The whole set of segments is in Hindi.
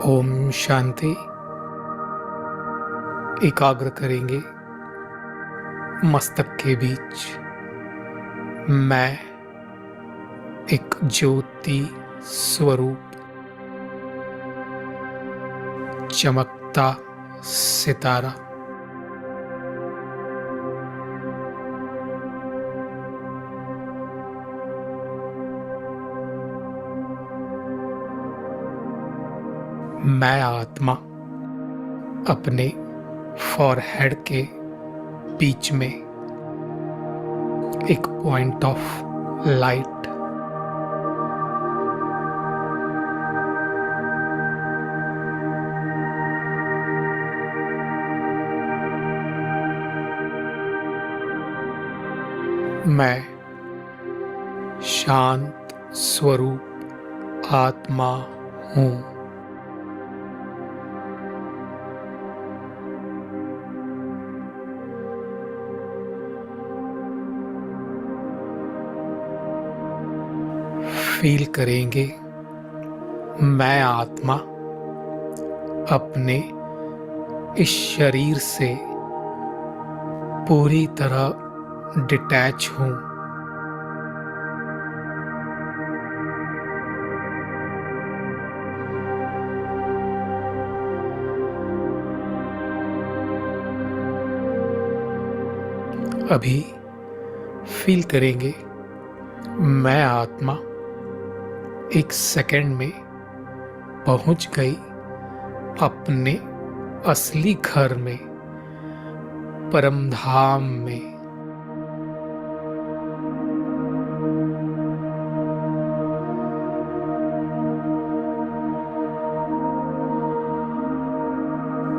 ओम शांति। एकाग्र करेंगे मस्तक के बीच। मैं एक ज्योति स्वरूप चमकता सितारा। मैं आत्मा अपने फॉरहेड के बीच में एक पॉइंट ऑफ लाइट। मैं शांत स्वरूप आत्मा हूँ। फील करेंगे मैं आत्मा अपने इस शरीर से पूरी तरह डिटैच हूँ। अभी फील करेंगे मैं आत्मा एक सेकंड में पहुंच गई अपने असली घर में, परम धाम में।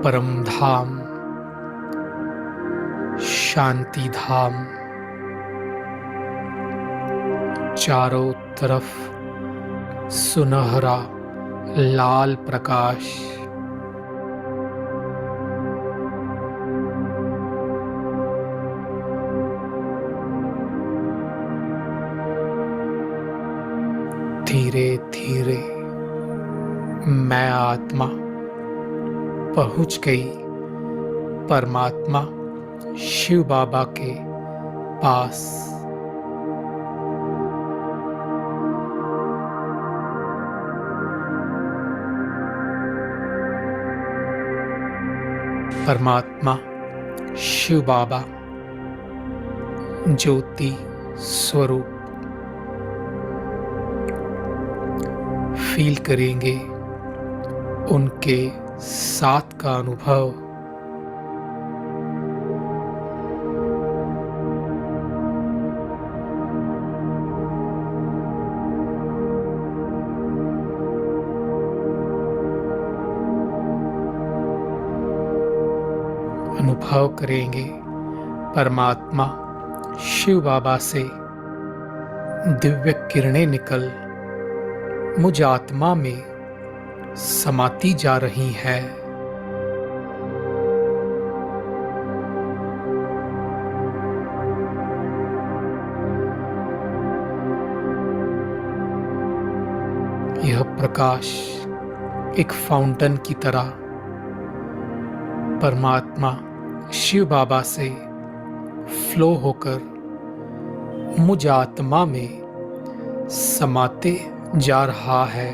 परम धाम, शांति धाम। चारों तरफ सुनहरा लाल प्रकाश। धीरे धीरे मैं आत्मा पहुंच गई परमात्मा शिव बाबा के पास। परमात्मा शिव बाबा ज्योति स्वरूप। फील करेंगे उनके साथ का अनुभव। अनुभव करेंगे परमात्मा शिव बाबा से दिव्य किरणें निकल मुझ आत्मा में समाती जा रही है। यह प्रकाश एक फाउंटेन की तरह परमात्मा शिव बाबा से फ्लो होकर मुझ आत्मा में समाते जा रहा है।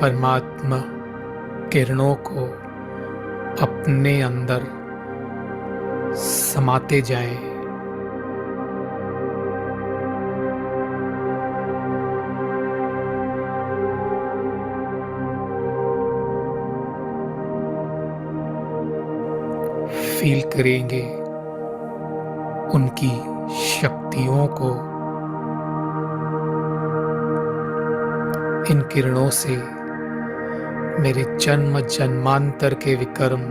परमात्मा किरणों को अपने अंदर समाते जाएं। फील करेंगे उनकी शक्तियों को। इन किरणों से मेरे जन्म जन्मांतर के विकर्म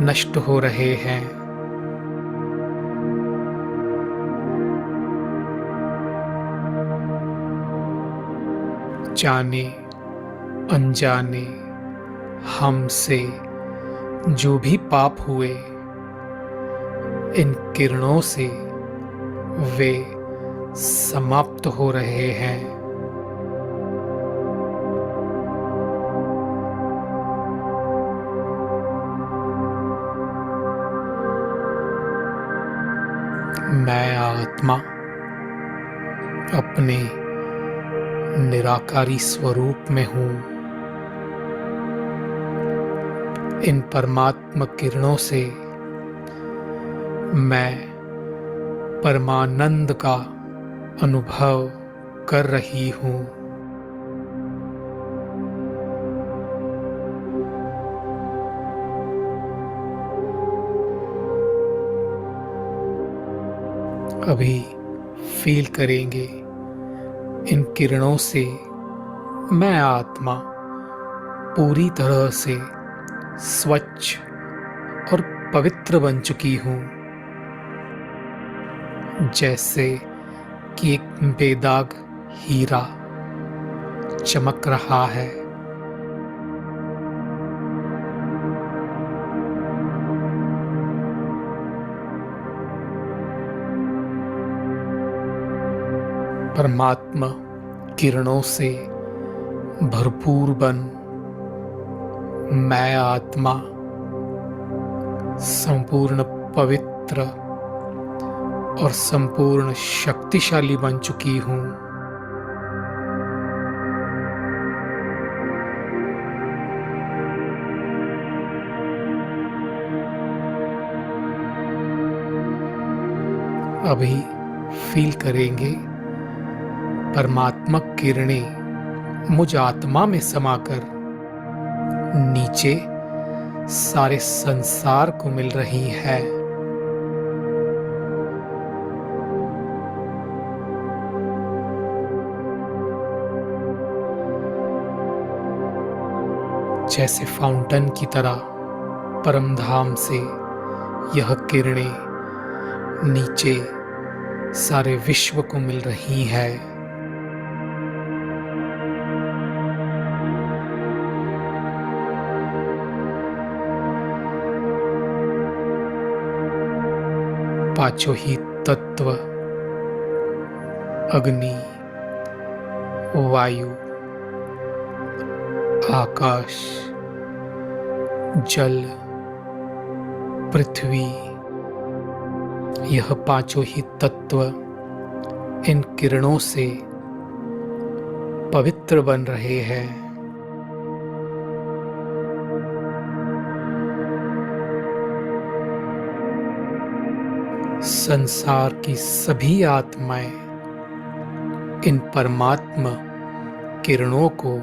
नष्ट हो रहे हैं। जाने अनजाने हमसे जो भी पाप हुए, इन किरणों से वे समाप्त हो रहे हैं। मैं आत्मा अपने निराकारी स्वरूप में हूँ। इन परमात्म किरणों से मैं परमानंद का अनुभव कर रही हूँ। अभी फील करेंगे इन किरणों से मैं आत्मा पूरी तरह से स्वच्छ और पवित्र बन चुकी हूँ। जैसे कि एक बेदाग हीरा चमक रहा है। परमात्मा किरणों से भरपूर बन मैं आत्मा संपूर्ण पवित्र और संपूर्ण शक्तिशाली बन चुकी हूँ। अभी फील करेंगे परमात्मक किरणें मुझ आत्मा में समाकर नीचे सारे संसार को मिल रही है। जैसे फाउंटेन की तरह परमधाम से यह किरणें नीचे सारे विश्व को मिल रही है। पांचों ही तत्व अग्नि, वायु, आकाश, जल, पृथ्वी, यह पांचों ही तत्व इन किरणों से पवित्र बन रहे हैं। संसार की सभी आत्माएं इन परमात्मा किरणों को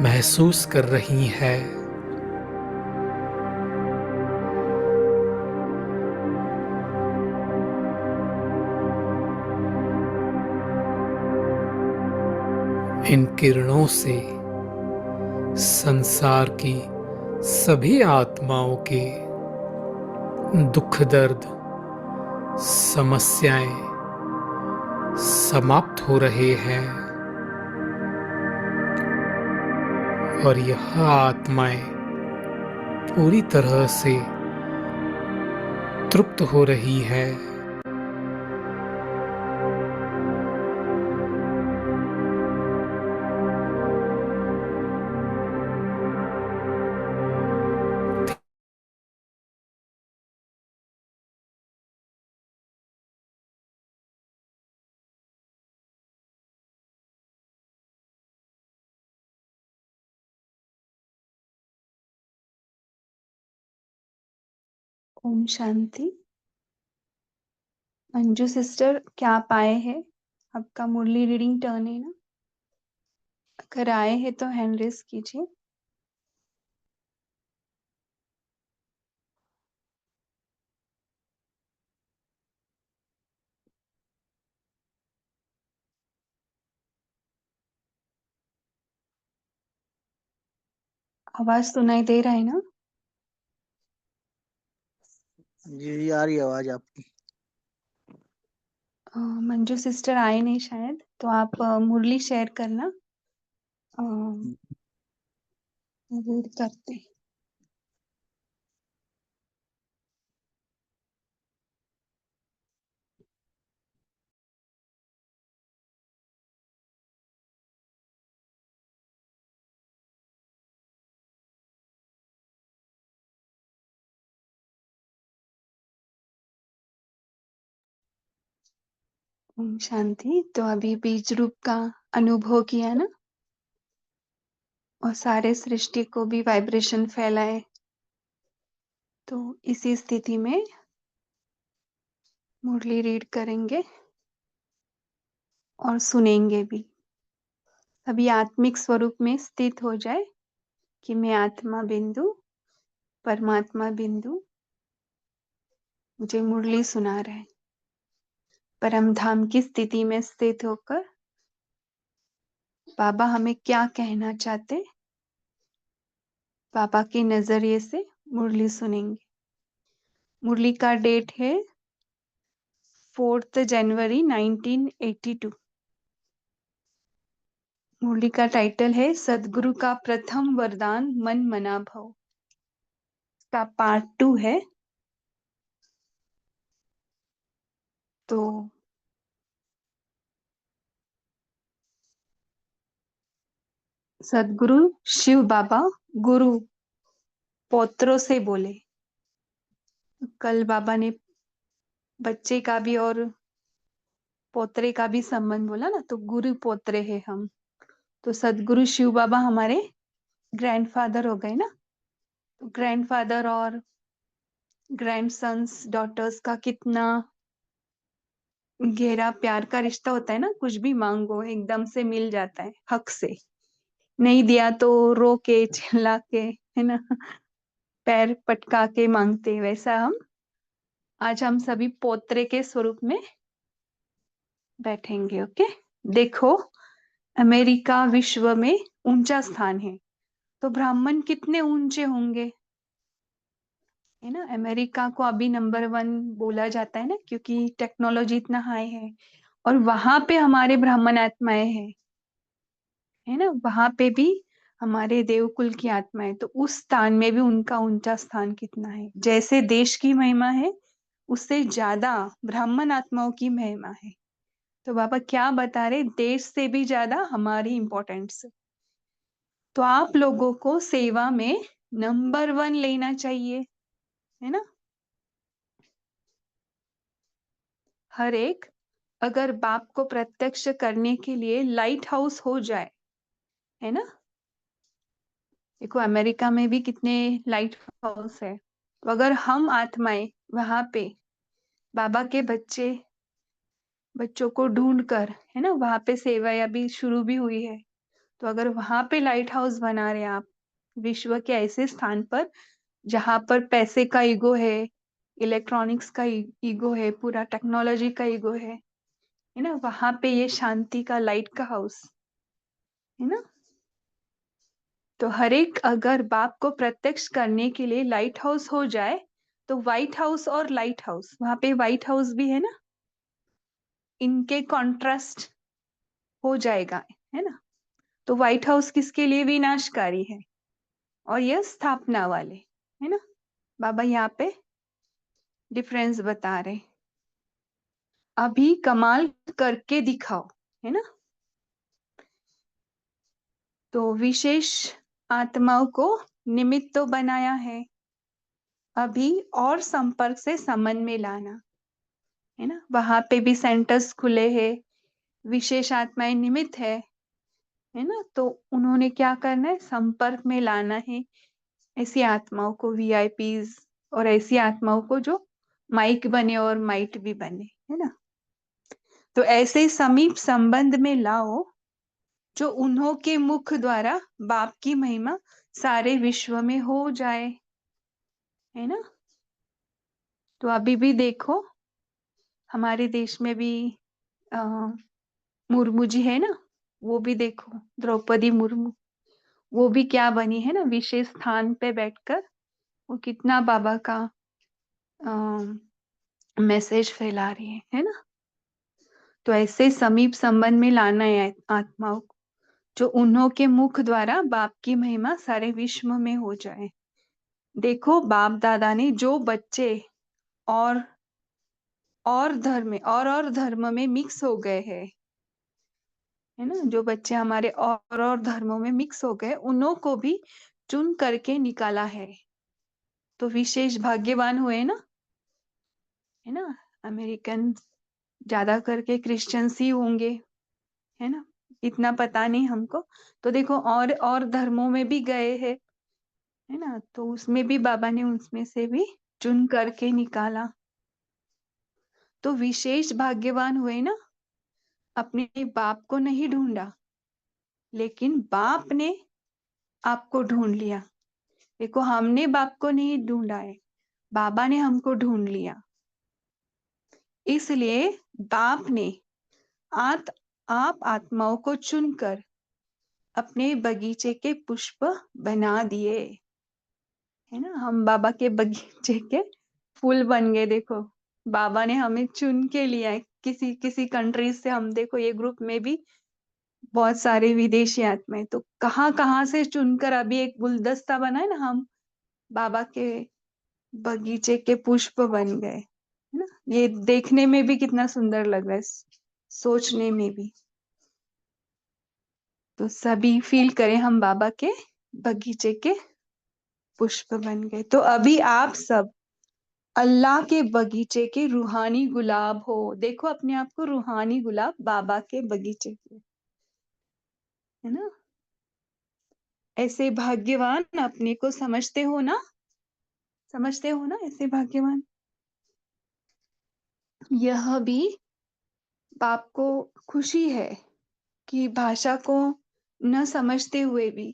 महसूस कर रही है। इन किरणों से संसार की सभी आत्माओं के दुख दर्द समस्याएं समाप्त हो रहे हैं और यह आत्माएं पूरी तरह से तृप्त हो रही है। ओम शांति। मंजू सिस्टर, क्या आप आए हैं? आपका मुरली रीडिंग टर्न है ना? अगर आए हैं तो हैंड रेस कीजिए। आवाज सुनाई दे रहा है ना? जी आ रही है आवाज आपकी। मंजू सिस्टर आए नहीं शायद, तो आप मुरली शेयर करना। रीड करते हैं। ओम शांति। तो अभी बीज रूप का अनुभव किया ना, और सारे सृष्टि को भी वाइब्रेशन फैलाए। तो इसी स्थिति में मुरली रीड करेंगे और सुनेंगे भी। अभी आत्मिक स्वरूप में स्थित हो जाए कि मैं आत्मा बिंदु, परमात्मा बिंदु, मुझे मुरली सुना रहे। परम धाम की स्थिति में स्थित होकर बाबा हमें क्या कहना चाहते, बाबा के नजरिए से मुरली सुनेंगे। मुरली का डेट है 4 जनवरी 1982। मुरली का टाइटल है सदगुरु का प्रथम वरदान मन मना भव। इसका पार्ट 2 है। तो सदगुरु शिव बाबा गुरु पौत्रों से बोले। कल बाबा ने बच्चे का भी और पोत्रे का भी संबंध बोला ना, तो गुरु पोत्रे है हम। तो सदगुरु शिव बाबा हमारे ग्रैंडफादर हो गए ना। तो ग्रैंडफादर और ग्रैंडसन्स डॉटर्स का कितना गहरा प्यार का रिश्ता होता है ना। कुछ भी मांगो एकदम से मिल जाता है, हक से। नहीं दिया तो रो के चिल्ला के, है ना, पैर पटका के मांगते। वैसा हम सभी पोत्रे के स्वरूप में बैठेंगे। ओके। देखो, अमेरिका विश्व में ऊंचा स्थान है, तो ब्राह्मण कितने ऊंचे होंगे, है ना। अमेरिका को अभी नंबर 1 बोला जाता है ना, क्योंकि टेक्नोलॉजी इतना हाई है। और वहां पे हमारे ब्राह्मण आत्माएं हैं, है ना। वहां पे भी हमारे देवकुल की आत्माएं। तो उस स्थान में भी उनका ऊंचा स्थान कितना है। जैसे देश की महिमा है, उससे ज्यादा ब्राह्मण आत्माओं की महिमा है। तो बाबा क्या बता रहे, देश से भी ज्यादा हमारी इंपॉर्टेंस। तो आप लोगों को सेवा में नंबर 1 लेना चाहिए, है ना। हर एक अगर बाप को प्रत्यक्ष करने के लिए लाइट हाउस हो जाए, है ना। देखो अमेरिका में भी कितने लाइट हाउस है। तो अगर हम आत्माएं वहां पे बाबा के बच्चों को ढूंढ कर, है ना, वहां पे सेवा अभी शुरू भी हुई है। तो अगर वहां पे लाइट हाउस बना रहे आप विश्व के ऐसे स्थान पर जहां पर पैसे का ईगो है, इलेक्ट्रॉनिक्स का ईगो है, पूरा टेक्नोलॉजी का ईगो है ना, वहां पे ये शांति का लाइट का हाउस, है ना। तो हर एक अगर बाप को प्रत्यक्ष करने के लिए लाइट हाउस हो जाए, तो व्हाइट हाउस और लाइट हाउस, वहां पे व्हाइट हाउस भी है ना, इनके कॉन्ट्रास्ट हो जाएगा, है ना। तो व्हाइट हाउस किसके लिए विनाशकारी है और यह स्थापना वाले, है ना। बाबा यहाँ पे डिफरेंस बता रहे। अभी कमाल करके दिखाओ, है ना। तो विशेष आत्माओं को निमित्त तो बनाया है, अभी और संपर्क से संबंध में लाना, है ना। वहां पे भी सेंटर्स खुले हैं, विशेष आत्माएं निमित्त है ना। तो उन्होंने क्या करना है, संपर्क में लाना है ऐसी आत्माओं को, वीआईपीज, और ऐसी आत्माओं को जो माइक बने और माइट भी बने, है ना। तो ऐसे समीप संबंध में लाओ जो उन्हों के मुख द्वारा बाप की महिमा सारे विश्व में हो जाए, है ना। तो अभी भी देखो हमारे देश में भी आ, मुर्मू जी है ना, वो भी देखो द्रौपदी मुर्मू, वो भी क्या बनी है ना, विशेष स्थान पे बैठकर वो कितना बाबा का मैसेज फैला रही है ना। तो ऐसे समीप संबंध में लाना है आत्माओं को। जो उन्हों के मुख द्वारा बाप की महिमा सारे विश्व में हो जाए। देखो बाप दादा ने जो बच्चे और और धर्म में मिक्स हो गए हैं, है ना, जो बच्चे हमारे और धर्मों में मिक्स हो गए उन्हों को भी चुन करके निकाला है। तो विशेष भाग्यवान हुए ना, है ना। अमेरिकन ज्यादा करके क्रिश्चियंस ही होंगे, है ना, इतना पता नहीं हमको। तो देखो और धर्मों में भी गए हैं, है ना, तो उसमें भी बाबा ने उसमें से भी चुन करके निकाला। तो विशेष भाग्यवान हुए ना, अपने बाप को नहीं ढूंढा, लेकिन बाप ने आपको ढूंढ लिया। देखो हमने बाप को नहीं ढूंढा है, बाबा ने हमको ढूंढ लिया। इसलिए बाप ने आप आत्माओं को चुनकर अपने बगीचे के पुष्प बना दिए, है ना। हम बाबा के बगीचे के फूल बन गए। देखो बाबा ने हमें चुन के लिया है। किसी किसी कंट्री से हम, देखो ये ग्रुप में भी बहुत सारे विदेशी आत्माएं, तो कहाँ कहाँ से चुनकर अभी एक गुलदस्ता बना है ना, हम बाबा के बगीचे के पुष्प बन गए, है ना। ये देखने में भी कितना सुंदर लग रहा है, सोचने में भी। तो सभी फील करें हम बाबा के बगीचे के पुष्प बन गए। तो अभी आप सब अल्लाह के बगीचे के रूहानी गुलाब हो। देखो अपने आप को रूहानी गुलाब बाबा के बगीचे के, है ना। ऐसे भाग्यवान अपने को समझते हो ना, समझते हो ना ऐसे भाग्यवान। यह भी बाप को खुशी है कि भाषा को न समझते हुए भी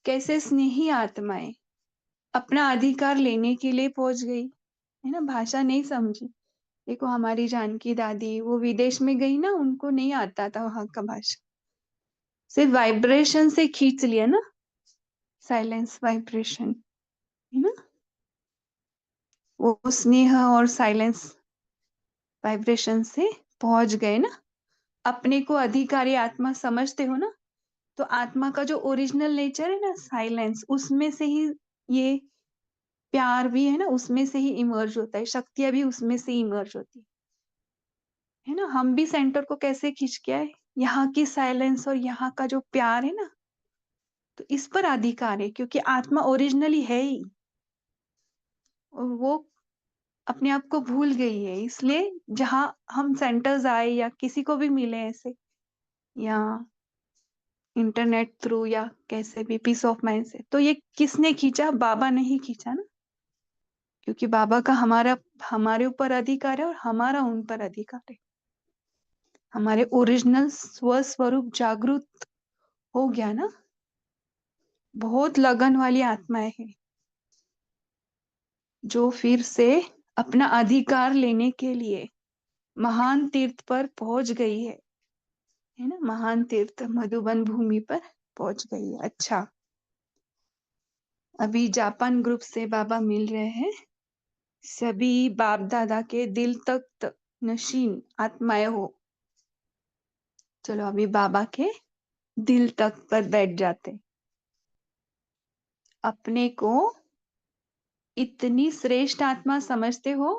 कैसे स्नेही आत्माएं अपना अधिकार लेने के लिए पहुंच गई, है ना। भाषा नहीं समझी। देखो हमारी जानकी दादी वो विदेश में गई ना, उनको नहीं आता था वहां का भाषा, सिर्फ वाइब्रेशन से खींच लिया ना, साइलेंस वाइब्रेशन, है ना। वो स्नेह और साइलेंस वाइब्रेशन से पहुंच गए ना। अपने को अधिकारी आत्मा समझते हो ना, तो आत्मा का जो ओरिजिनल नेचर है ना साइलेंस, उसमें से ही ये प्यार भी है ना, उसमें से ही इमर्ज होता है, शक्तियां भी उसमें से इमर्ज होती है ना। हम भी सेंटर को कैसे खींच के आए, यहाँ की साइलेंस और यहाँ का जो प्यार है ना, तो इस पर अधिकार है, क्योंकि आत्मा ओरिजिनली है ही, और वो अपने आप को भूल गई है। इसलिए जहां हम सेंटर्स आए या किसी को भी मिले ऐसे, या इंटरनेट थ्रू या कैसे भी पीस ऑफ माइंड से, तो ये किसने खींचा, बाबा ने ही खींचा ना। क्योंकि बाबा का हमारे ऊपर अधिकार है और हमारा उन पर अधिकार है। हमारे ओरिजिनल स्वस्वरूप जागृत हो गया ना। बहुत लगन वाली आत्माएं हैं जो फिर से अपना अधिकार लेने के लिए महान तीर्थ पर पहुंच गई है ना। महान तीर्थ मधुबन भूमि पर पहुंच गई है। अच्छा, अभी जापान ग्रुप से बाबा मिल रहे हैं। सभी बाप दादा के दिल तक नशीन आत्माएं हो। चलो अभी बाबा के दिल तक पर बैठ जाते। अपने को इतनी श्रेष्ठ आत्मा समझते हो।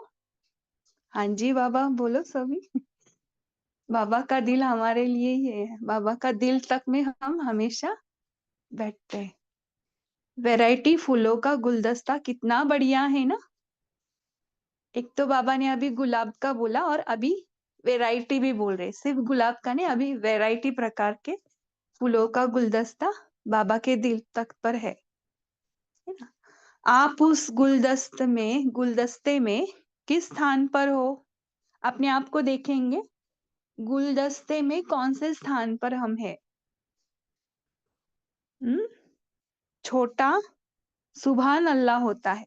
हाँ जी बाबा बोलो सभी। बाबा का दिल हमारे लिए ही है। बाबा का दिल तक में हम हमेशा बैठते हैं। वैरायटी फूलों का गुलदस्ता कितना बढ़िया है ना। एक तो बाबा ने अभी गुलाब का बोला और अभी वैरायटी भी बोल रहे, सिर्फ गुलाब का नहीं, अभी वैरायटी प्रकार के फूलों का गुलदस्ता बाबा के दिल तक पर है ना। आप उस गुलदस्ते में किस स्थान पर हो, अपने आप को देखेंगे। गुलदस्ते में कौन से स्थान पर हम है। छोटा सुभान अल्लाह होता है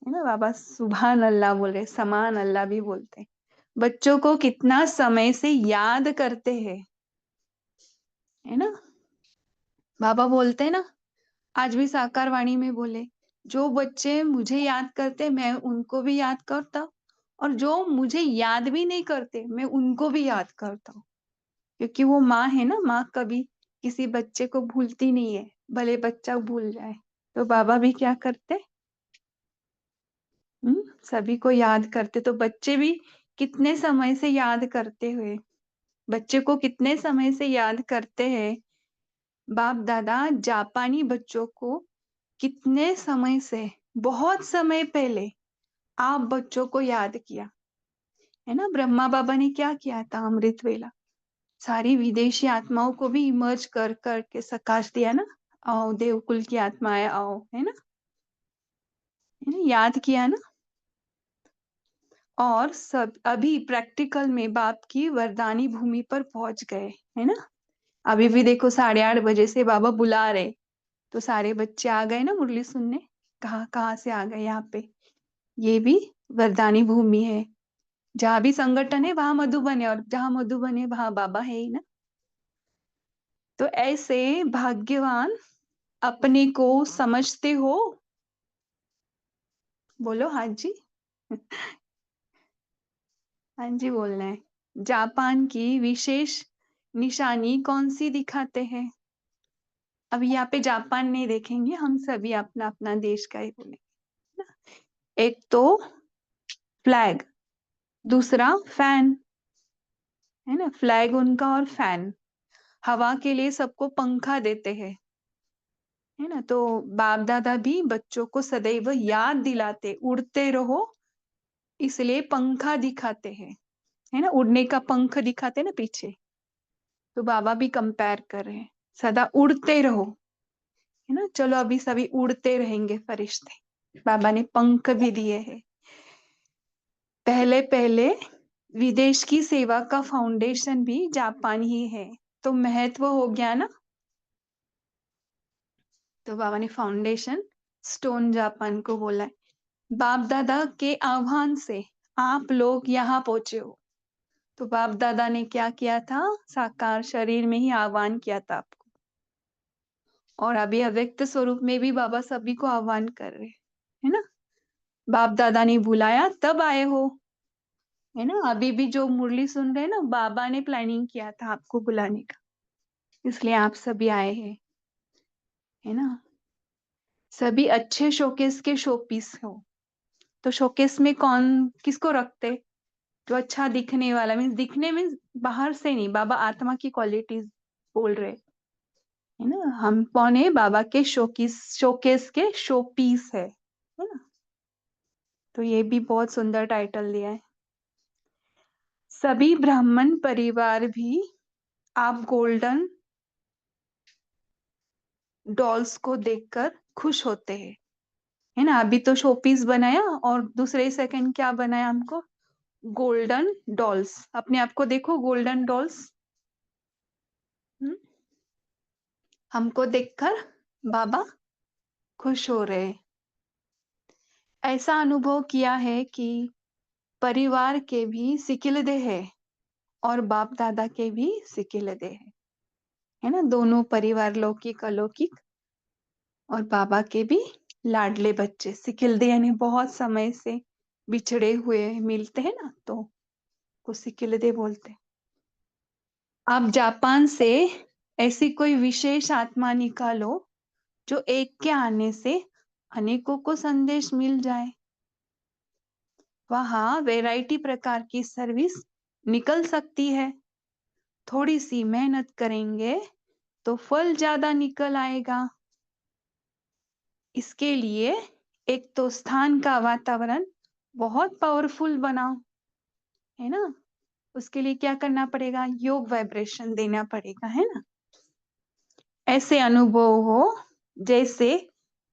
ना। बाबा सुभान अल्लाह बोल रहे, समान अल्लाह भी बोलते हैं। बच्चों को कितना समय से याद करते हैं, है ना। बाबा बोलते हैं ना, आज भी साकार वाणी में बोले, जो बच्चे मुझे याद करते मैं उनको भी याद करता, और जो मुझे याद भी नहीं करते मैं उनको भी याद करता हूँ, क्योंकि वो माँ है ना, माँ कभी किसी बच्चे को भूलती नहीं है, भले बच्चा भूल जाए। तो बाबा भी क्या करते, सभी को याद करते। तो बच्चे भी कितने समय से याद करते हुए, बच्चे को कितने समय से याद करते हैं। बाप दादा जापानी बच्चों को कितने समय से, बहुत समय पहले आप बच्चों को याद किया है ना। ब्रह्मा बाबा ने क्या किया था, अमृत वेला, सारी विदेशी आत्माओं को भी इमर्ज कर करके सकाश दिया ना। आओ देवकुल की आत्माएं आओ, है ना, याद किया ना। और सब अभी प्रैक्टिकल में बाप की वरदानी भूमि पर पहुंच गए, है ना। अभी भी देखो 8:30 बजे से बाबा बुला रहे, तो सारे बच्चे आ गए ना मुरली सुनने। कहाँ कहाँ से आ गए यहाँ पे। ये भी वरदानी भूमि है। जहां भी संगठन है वहां मधुबन है, और जहां मधुबन है वहां बाबा है ही ना। तो ऐसे भाग्यवान अपने को समझते हो। बोलो हाँ जी। हाँ जी बोलना है। जापान की विशेष निशानी कौन सी दिखाते हैं। अब यहाँ पे जापान नहीं देखेंगे, हम सभी अपना अपना देश का ही बोलेंगे ना। एक तो फ्लैग, दूसरा फैन, है ना। फ्लैग उनका और फैन, हवा के लिए सबको पंखा देते हैं, है ना। तो बाप दादा भी बच्चों को सदैव याद दिलाते, उड़ते रहो, इसलिए पंखा दिखाते हैं, है ना। उड़ने का पंख दिखाते ना पीछे। तो बाबा भी कंपेयर कर रहे हैं, सदा उड़ते रहो, है ना। चलो अभी सभी उड़ते रहेंगे फरिश्ते, बाबा ने पंख भी दिए हैं। पहले पहले विदेश की सेवा का फाउंडेशन भी जापान ही है, तो महत्व हो गया ना। तो बाबा ने फाउंडेशन स्टोन जापान को बोला है। बाप दादा के आह्वान से आप लोग यहाँ पहुंचे हो। तो बाप दादा ने क्या किया था, साकार शरीर में ही आह्वान किया था आपको, और अभी अव्यक्त स्वरूप में भी बाबा सभी को आह्वान कर रहे हैं, है ना। बाप दादा ने बुलाया तब आए हो, है ना। अभी भी जो मुरली सुन रहे हैं ना, बाबा ने प्लानिंग किया था आपको बुलाने का, इसलिए आप सभी आए हैं, है ना। सभी अच्छे शोकेस के शो पीस हो। तो शोकेस में कौन किसको रखते, जो अच्छा दिखने वाला, मीन्स दिखने में बाहर से नहीं, बाबा आत्मा की क्वालिटीज बोल रहे, है ना। हम कौन है, बाबा के शोकेस के शो पीस है ना। तो ये भी बहुत सुंदर टाइटल दिया है। सभी ब्राह्मण परिवार भी आप गोल्डन डॉल्स को देखकर खुश होते हैं, है ना। अभी तो शोपीस बनाया, और दूसरे सेकंड क्या बनाया हमको, गोल्डन डॉल्स। अपने आप को देखो गोल्डन डॉल्स। हमको देखकर बाबा खुश हो रहे। ऐसा अनुभव किया है कि परिवार के भी सिकिलदे है, और बाप दादा के भी सिकिलदे है ना। दोनों परिवार लौकिक अलौकिक, और बाबा के भी लाडले बच्चे सिकिलदे, यानी बहुत समय से बिछड़े हुए मिलते हैं ना, तो को सिकिलदे बोलते हैं। आप जापान से ऐसी कोई विशेष आत्मा निकालो जो एक के आने से अनेकों को संदेश मिल जाए। वहां वैरायटी प्रकार की सर्विस निकल सकती है। थोड़ी सी मेहनत करेंगे तो फल ज्यादा निकल आएगा। इसके लिए एक तो स्थान का वातावरण बहुत पावरफुल बनाओ, है ना। उसके लिए क्या करना पड़ेगा, योग वाइब्रेशन देना पड़ेगा, है ना। ऐसे अनुभव हो जैसे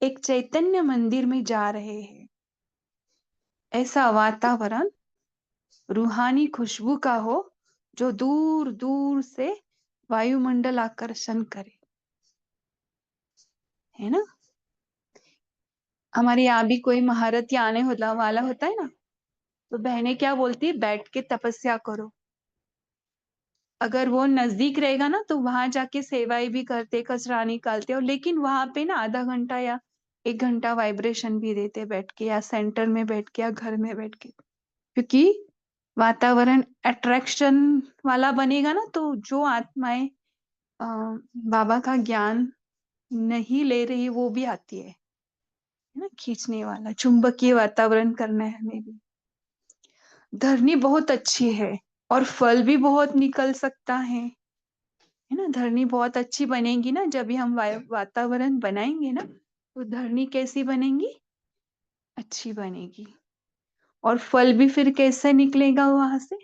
एक चैतन्य मंदिर में जा रहे हैं। ऐसा वातावरण रूहानी खुशबू का हो, जो दूर दूर से वायुमंडल आकर्षण करे, है ना। हमारे यहाँ भी कोई महारथी आने वाला होता है ना, तो बहनें क्या बोलती है, बैठ के तपस्या करो। अगर वो नजदीक रहेगा ना, तो वहां जाके सेवाएं भी करते, कचरा निकालते, और लेकिन वहां पे ना आधा घंटा या 1 घंटा वाइब्रेशन भी देते बैठ के, या सेंटर में बैठ के, या घर में बैठ के। क्योंकि वातावरण अट्रैक्शन वाला बनेगा ना, तो जो आत्माएं बाबा का ज्ञान नहीं ले रही वो भी आती है ना, खींचने वाला चुंबकीय वातावरण करना है हमें भी। धरनी बहुत अच्छी है और फल भी बहुत निकल सकता है ना। धरनी बहुत अच्छी बनेगी ना, जब भी हम वातावरण बनाएंगे ना, तो धरनी कैसी बनेगी? अच्छी बनेगी। और फल भी फिर कैसे निकलेगा वहां से?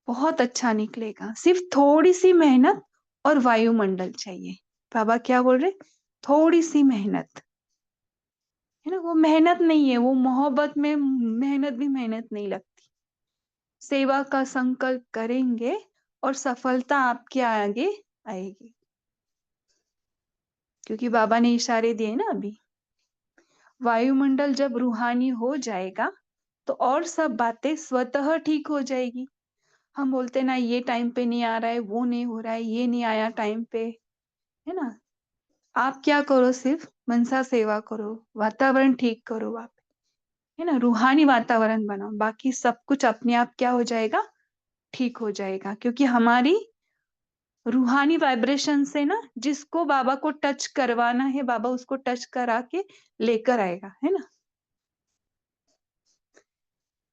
बहुत अच्छा निकलेगा। सिर्फ थोड़ी सी मेहनत और वायुमंडल चाहिए। बाबा क्या बोल रहे? थोड़ी सी मेहनत, है ना। वो मेहनत नहीं है, वो मोहब्बत में मेहनत भी मेहनत नहीं लगती। सेवा का संकल्प करेंगे और सफलता आपके आगे आएगी, क्योंकि बाबा ने इशारे दिए ना अभी। वायुमंडल जब रूहानी हो जाएगा तो और सब बातें स्वतः ठीक हो जाएगी। हम बोलते ना, ये टाइम पे नहीं आ रहा है, वो नहीं हो रहा है, ये नहीं आया टाइम पे, है ना। आप क्या करो? सिर्फ मनसा सेवा करो, वातावरण ठीक करो, आप, है ना, रूहानी वातावरण बनाओ, बाकी सब कुछ अपने आप क्या हो जाएगा? ठीक हो जाएगा। क्योंकि हमारी रूहानी वाइब्रेशन से ना, जिसको बाबा को टच करवाना है, बाबा उसको टच करा के लेकर आएगा, है ना।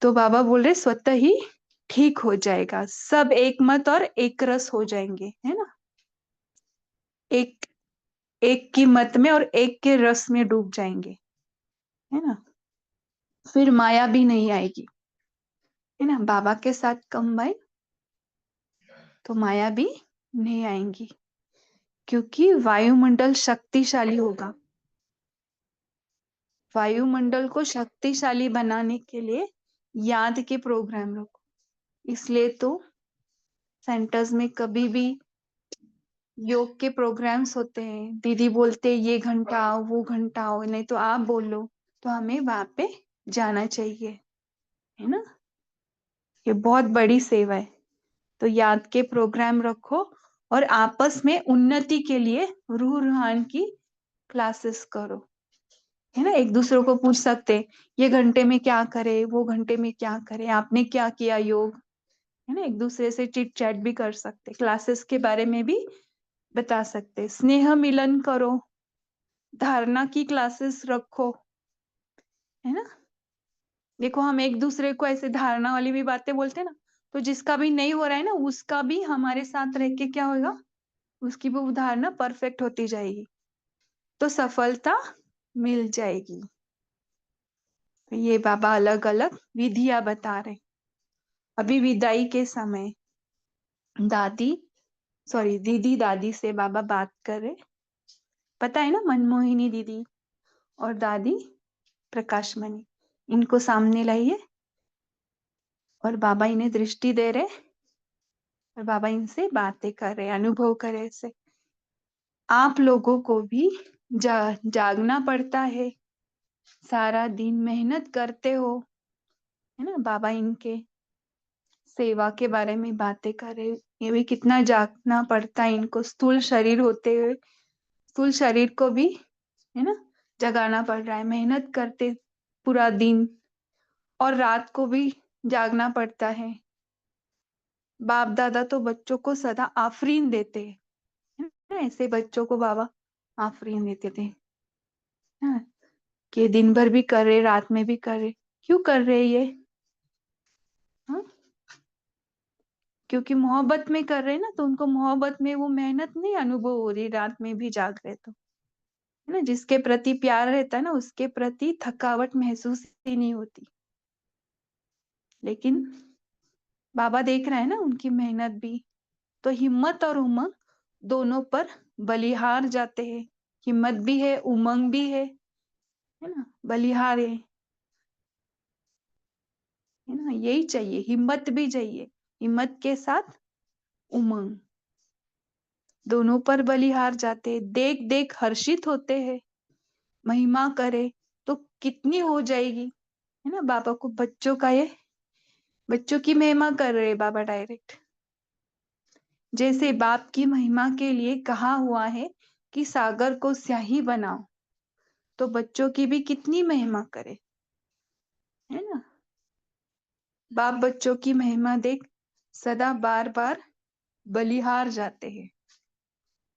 तो बाबा बोल रहे स्वतः ही ठीक हो जाएगा, सब एक मत और एक रस हो जाएंगे, है ना। एक एक की मत में और एक के रस में डूब जाएंगे, है ना। फिर माया भी नहीं आएगी, है ना। बाबा के साथ कंबाइन तो माया भी नहीं आएंगी, क्योंकि वायुमंडल शक्तिशाली होगा। वायुमंडल को शक्तिशाली बनाने के लिए याद के प्रोग्राम रखो। इसलिए तो सेंटर्स में कभी भी योग के प्रोग्राम्स होते हैं, दीदी बोलते ये घंटा आओ, वो घंटा आओ, नहीं तो आप बोलो, तो हमें वहां पे जाना चाहिए, है ना। ये बहुत बड़ी सेवा है। तो याद के प्रोग्राम रखो और आपस में उन्नति के लिए रूह रूहान की क्लासेस करो, है ना। एक दूसरे को पूछ सकते, ये घंटे में क्या करे, वो घंटे में क्या करे, आपने क्या किया योग, है ना। एक दूसरे से चिट चैट भी कर सकते, क्लासेस के बारे में भी बता सकते। स्नेह मिलन करो, धारणा की क्लासेस रखो, है ना। देखो, हम एक दूसरे को ऐसे धारणा वाली भी बातें बोलते हैं ना, तो जिसका भी नहीं हो रहा है ना, उसका भी हमारे साथ रह के क्या होगा? उसकी भी वो धारणा परफेक्ट होती जाएगी, तो सफलता मिल जाएगी। तो ये बाबा अलग अलग विधियां बता रहे। अभी विदाई के समय दादी, सॉरी, दीदी दादी से बाबा बात कर रहे। पता है ना, मनमोहिनी दीदी और दादी प्रकाशमणि, इनको सामने लाइए और बाबा इन्हें दृष्टि दे रहे और बाबा इनसे बातें कर रहे, अनुभव कर रहे से। आप लोगों को भी जागना पड़ता है, सारा दिन मेहनत करते हो, है ना। बाबा इनके सेवा के बारे में बातें कर रहे, ये भी कितना जागना पड़ता है इनको, स्थूल शरीर होते हुए स्थूल शरीर को भी, है ना, जगाना पड़ रहा है। मेहनत करते पूरा दिन और रात को भी जागना पड़ता है। बाप दादा तो बच्चों को सदा आफरीन देते हैं, है ना। ऐसे बच्चों को बाबा आफरीन देते थे, हाँ, कि दिन भर भी कर रहे, रात में भी कर रहे। क्यों कर रहे ये? हाँ, क्योंकि मोहब्बत में कर रहे ना, तो उनको मोहब्बत में वो मेहनत नहीं अनुभव हो रही, रात में भी जाग रहे तो, है ना। जिसके प्रति प्यार रहता है ना, उसके प्रति थकावट महसूस ही नहीं होती। लेकिन बाबा देख रहा है ना उनकी मेहनत भी, तो हिम्मत और उमंग दोनों पर बलिहार जाते हैं। हिम्मत भी है, उमंग भी है ना, बलिहार है ना। यही चाहिए, हिम्मत भी चाहिए, हिम्मत के साथ उमंग, दोनों पर बलिहार जाते। देख देख हर्षित होते हैं, महिमा करे तो कितनी हो जाएगी, है ना। बाबा को बच्चों का ये, बच्चों की महिमा कर रहे बाबा डायरेक्ट। जैसे बाप की महिमा के लिए कहा हुआ है कि सागर को स्याही बनाओ, तो बच्चों की भी कितनी महिमा करे, है ना। बाप बच्चों की महिमा देख सदा बार बार बलिहार जाते हैं,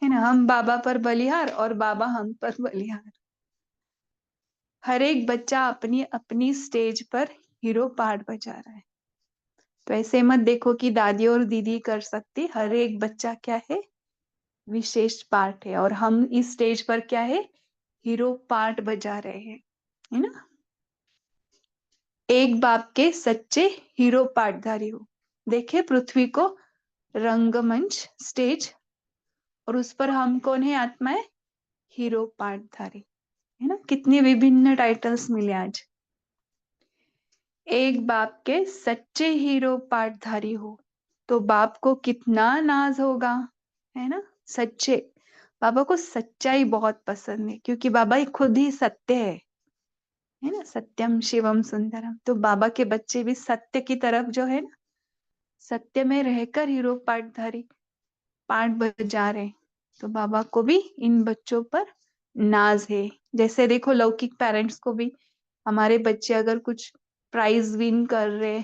है ना। हम बाबा पर बलिहार और बाबा हम पर बलिहार। हर एक बच्चा अपनी अपनी स्टेज पर हीरो पार्ट बजा रहा है। तो ऐसे मत देखो कि दादी और दीदी कर सकती, हर एक बच्चा क्या है, विशेष पार्ट है, और हम इस स्टेज पर क्या है, हीरो पार्ट बजा रहे हैं, है ना। एक बाप के सच्चे हीरो पार्टधारी हो। देखे पृथ्वी को रंगमंच, स्टेज, और उस पर हम कौन है, आत्माएं, हीरो पार्टधारी, है ना। कितनी विभिन्न टाइटल्स मिले आज। एक बाप के सच्चे हीरो पार्टधारी हो तो बाप को कितना नाज होगा, है ना। सच्चे, बाबा को सच्चाई बहुत पसंद है, क्योंकि बाबा ही खुद ही सत्य है ना। सत्यम शिवम सुंदरम। तो बाबा के बच्चे भी सत्य की तरफ जो है ना, सत्य में रहकर हीरो पार्टधारी पार्ट बजा रहे। तो बाबा को भी इन बच्चों पर नाज है। जैसे देखो लौकिक पेरेंट्स को भी, हमारे बच्चे अगर कुछ प्राइज विन कर रहे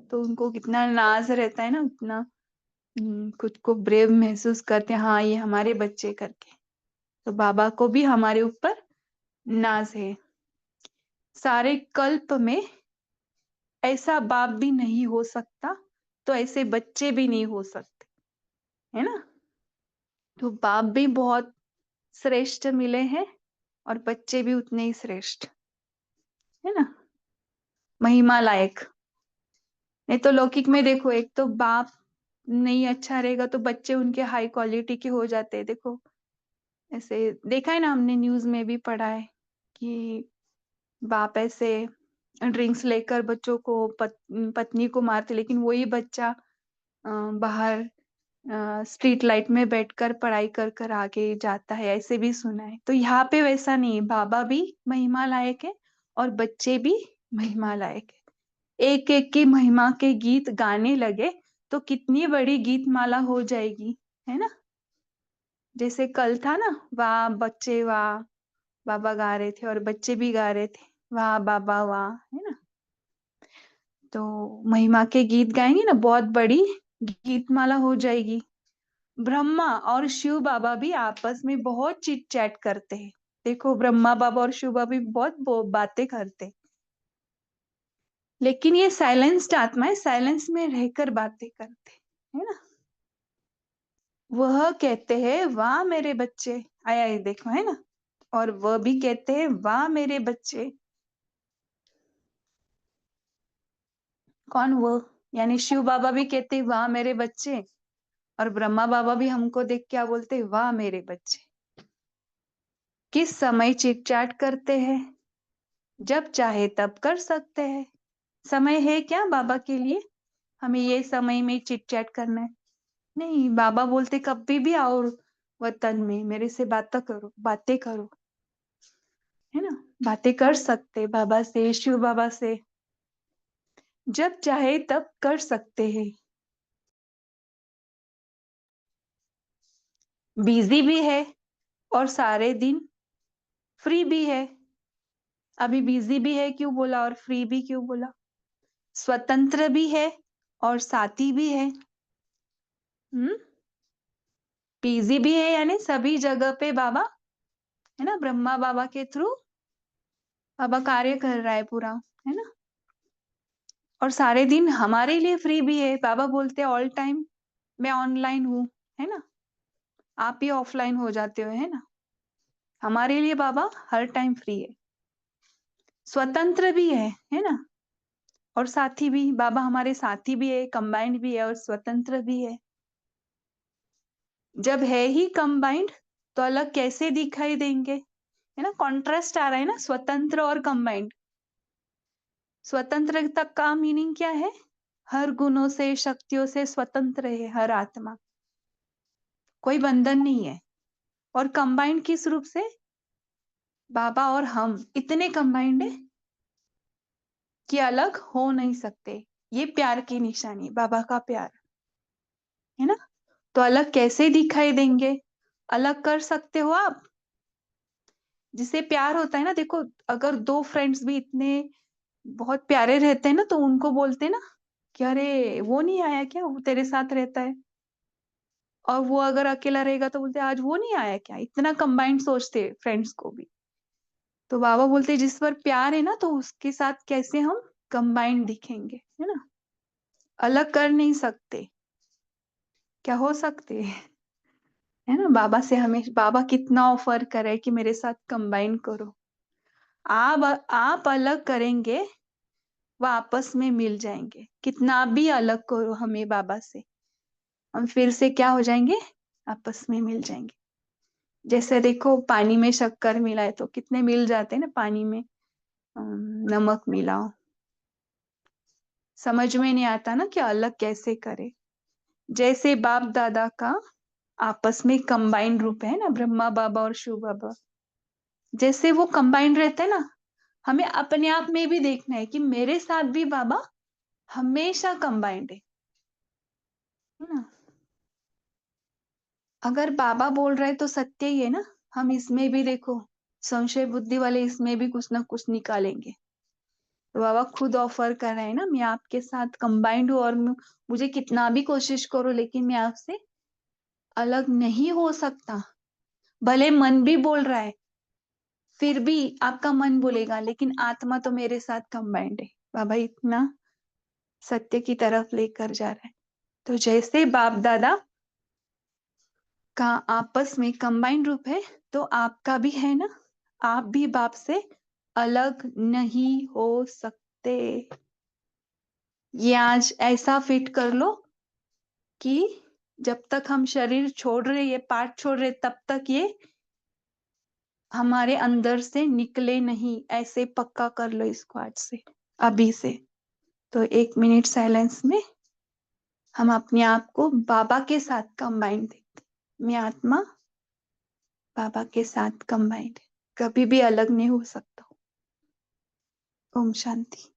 तो उनको कितना नाज रहता है ना, उतना खुद को ब्रेव महसूस करते हैं, हाँ ये हमारे बच्चे करके। तो बाबा को भी हमारे ऊपर नाज है। सारे कल्प में ऐसा बाप भी नहीं हो सकता, तो ऐसे बच्चे भी नहीं हो सकते, है ना। तो बाप भी बहुत श्रेष्ठ मिले हैं और बच्चे भी उतने ही श्रेष्ठ, है ना, महिमा लायक। नहीं तो लौकिक में देखो, एक तो बाप नहीं अच्छा रहेगा तो बच्चे उनके हाई क्वालिटी के हो जाते हैं। देखो ऐसे देखा है ना, हमने न्यूज में भी पढ़ा है कि बाप ऐसे ड्रिंक्स लेकर बच्चों को पत्नी को मारते, लेकिन वही बच्चा बाहर स्ट्रीट लाइट में बैठकर पढ़ाई कर कर आगे जाता है, ऐसे भी सुना है। तो यहाँ पे वैसा नहीं है, बाबा भी महिमा लायक है और बच्चे भी महिमा लायक है। एक एक की महिमा के गीत गाने लगे तो कितनी बड़ी गीत माला हो जाएगी, है ना। जैसे कल था ना, वाह बच्चे वाह, बाबा गा रहे थे और बच्चे भी गा रहे थे, वाह बाबा वाह, है ना। तो महिमा के गीत गाएंगे ना, बहुत बड़ी गीत माला हो जाएगी। ब्रह्मा और शिव बाबा भी आपस में बहुत चिट चैट करते हैं। देखो ब्रह्मा बाबा और शिव बाबा भी बहुत बातें करते हैं। लेकिन ये साइलेंस्ड आत्माएं साइलेंस में रहकर बातें करते हैं, है ना। वह कहते हैं वाह मेरे बच्चे, आया ये देखो, है ना। और वह भी कहते हैं वाह मेरे बच्चे। कौन वो, यानी शिव बाबा भी कहते हैं वाह मेरे बच्चे, और ब्रह्मा बाबा भी हमको देख क्या बोलते हैं, वाह मेरे बच्चे। किस समय चिट चैट करते हैं, जब चाहे तब कर सकते हैं। समय है क्या बाबा के लिए, हमें ये समय में चिट चैट करना है? नहीं, बाबा बोलते कभी भी आओ वतन में, मेरे से बातें करो, है ना। बातें कर सकते बाबा से, शिव बाबा से, जब चाहे तब कर सकते हैं। बिजी भी है और सारे दिन फ्री भी है। अभी बिजी भी है क्यों बोला और फ्री भी क्यों बोला? स्वतंत्र भी है और साथी भी है। हम्म, बिजी भी है यानी सभी जगह पे बाबा, है ना, ब्रह्मा बाबा के थ्रू बाबा कार्य कर रहा है पूरा, है ना। और सारे दिन हमारे लिए फ्री भी है। बाबा बोलते हैं ऑल टाइम मैं ऑनलाइन हूँ, है ना। आप ही ऑफलाइन हो जाते हो, है ना। हमारे लिए बाबा हर टाइम फ्री है, स्वतंत्र भी है ना। और साथी भी, बाबा हमारे साथी भी है, कंबाइंड भी है और स्वतंत्र भी है। जब है ही कंबाइंड तो अलग कैसे दिखाई देंगे, है ना। कॉन्ट्रास्ट आ रहा है ना, स्वतंत्र और कंबाइंड। स्वतंत्रता का मीनिंग क्या है, हर गुणों से शक्तियों से स्वतंत्र है हर आत्मा, कोई बंधन नहीं है। और कंबाइंड किस रूप से, बाबा और हम इतने कंबाइंड है कि अलग हो नहीं सकते। ये प्यार की निशानी, बाबा का प्यार, है ना। तो अलग कैसे दिखाई देंगे, अलग कर सकते हो आप, जिसे प्यार होता है ना। देखो अगर दो फ्रेंड्स भी इतने बहुत प्यारे रहते हैं ना, तो उनको बोलते हैं ना कि अरे वो नहीं आया क्या, वो तेरे साथ रहता है। और वो अगर अकेला रहेगा तो बोलते आज वो नहीं आया क्या, इतना कंबाइंड सोचते फ्रेंड्स को भी। तो बाबा बोलते जिस पर प्यार है ना तो उसके साथ कैसे हम कंबाइंड दिखेंगे, है ना। अलग कर नहीं सकते, क्या हो सकते, है ना। बाबा से हमें बाबा कितना ऑफर करे कि मेरे साथ कंबाइन करो। आप अलग करेंगे, वो आपस में मिल जाएंगे। कितना भी अलग करो हमें बाबा से, हम फिर से क्या हो जाएंगे, आपस में मिल जाएंगे। जैसे देखो पानी में शक्कर मिलाए तो कितने मिल जाते हैं ना, पानी में नमक मिलाओ। समझ में नहीं आता ना कि अलग कैसे करे। जैसे बाप दादा का आपस में कंबाइंड रूप है ना, ब्रह्मा बाबा और शिव बाबा, जैसे वो कंबाइंड रहते हैं ना, हमें अपने आप में भी देखना है कि मेरे साथ भी बाबा हमेशा कंबाइंड है ना। अगर बाबा बोल रहे तो सत्य ही है ना। हम इसमें भी देखो संशय बुद्धि वाले इसमें भी कुछ ना कुछ निकालेंगे। तो बाबा खुद ऑफर कर रहे हैं ना, मैं आपके साथ कंबाइंड हूँ और मुझे कितना भी कोशिश करो लेकिन मैं आपसे अलग नहीं हो सकता। भले मन भी बोल रहा है, फिर भी आपका मन बोलेगा लेकिन आत्मा तो मेरे साथ कंबाइंड है। बाबा इतना सत्य की तरफ लेकर जा रहा है। तो जैसे बाप दादा का आपस में कंबाइंड रूप है तो आपका भी है ना। आप भी बाप से अलग नहीं हो सकते। ये आज ऐसा फिट कर लो कि जब तक हम शरीर छोड़ रहे, ये पार्ट छोड़ रहे, तब तक ये हमारे अंदर से निकले नहीं। ऐसे पक्का कर लो इसको आज से, अभी से। तो 1 मिनट साइलेंस में हम अपने आप को बाबा के साथ कंबाइंड देखते। मैं आत्मा बाबा के साथ कंबाइंड, कभी भी अलग नहीं हो सकता। ओम शांति।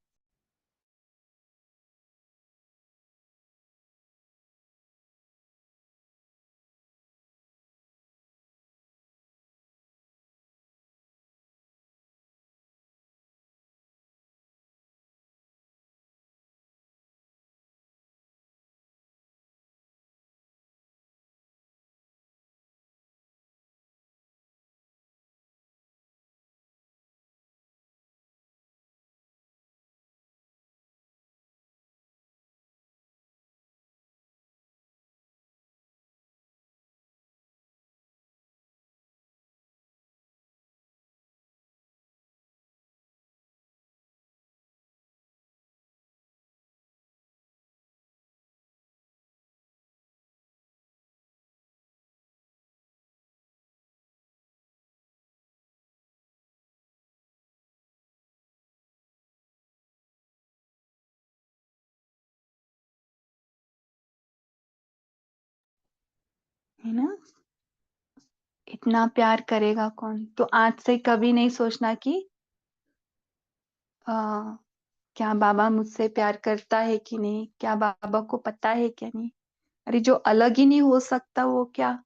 है ना। इतना प्यार करेगा कौन। तो आज से कभी नहीं सोचना कि आ, क्या बाबा मुझसे प्यार करता है कि नहीं, क्या बाबा को पता है क्या नहीं। अरे जो अलग ही नहीं हो सकता वो क्या,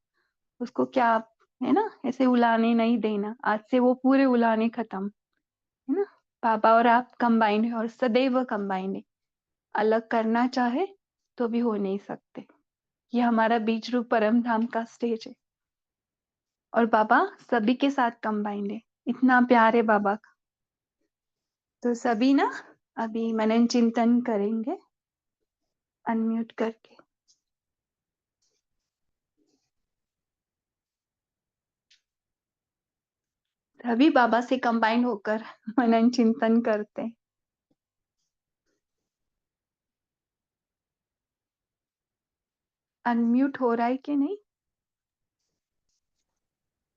उसको क्या, है ना, ऐसे उलाने नहीं देना। आज से वो पूरे उलाने खत्म, है ना। पापा और आप कंबाइंड है और सदैव कंबाइंड है। अलग करना चाहे तो भी हो नहीं सकते। ये हमारा बीज रूप परम धाम का स्टेज है और बाबा सभी के साथ कंबाइंड है। इतना प्यार है बाबा का। तो सभी ना अभी मनन चिंतन करेंगे अनम्यूट करके। सभी बाबा से कंबाइंड होकर मनन चिंतन करते हैं। अनम्यूट हो रहा है कि नहीं।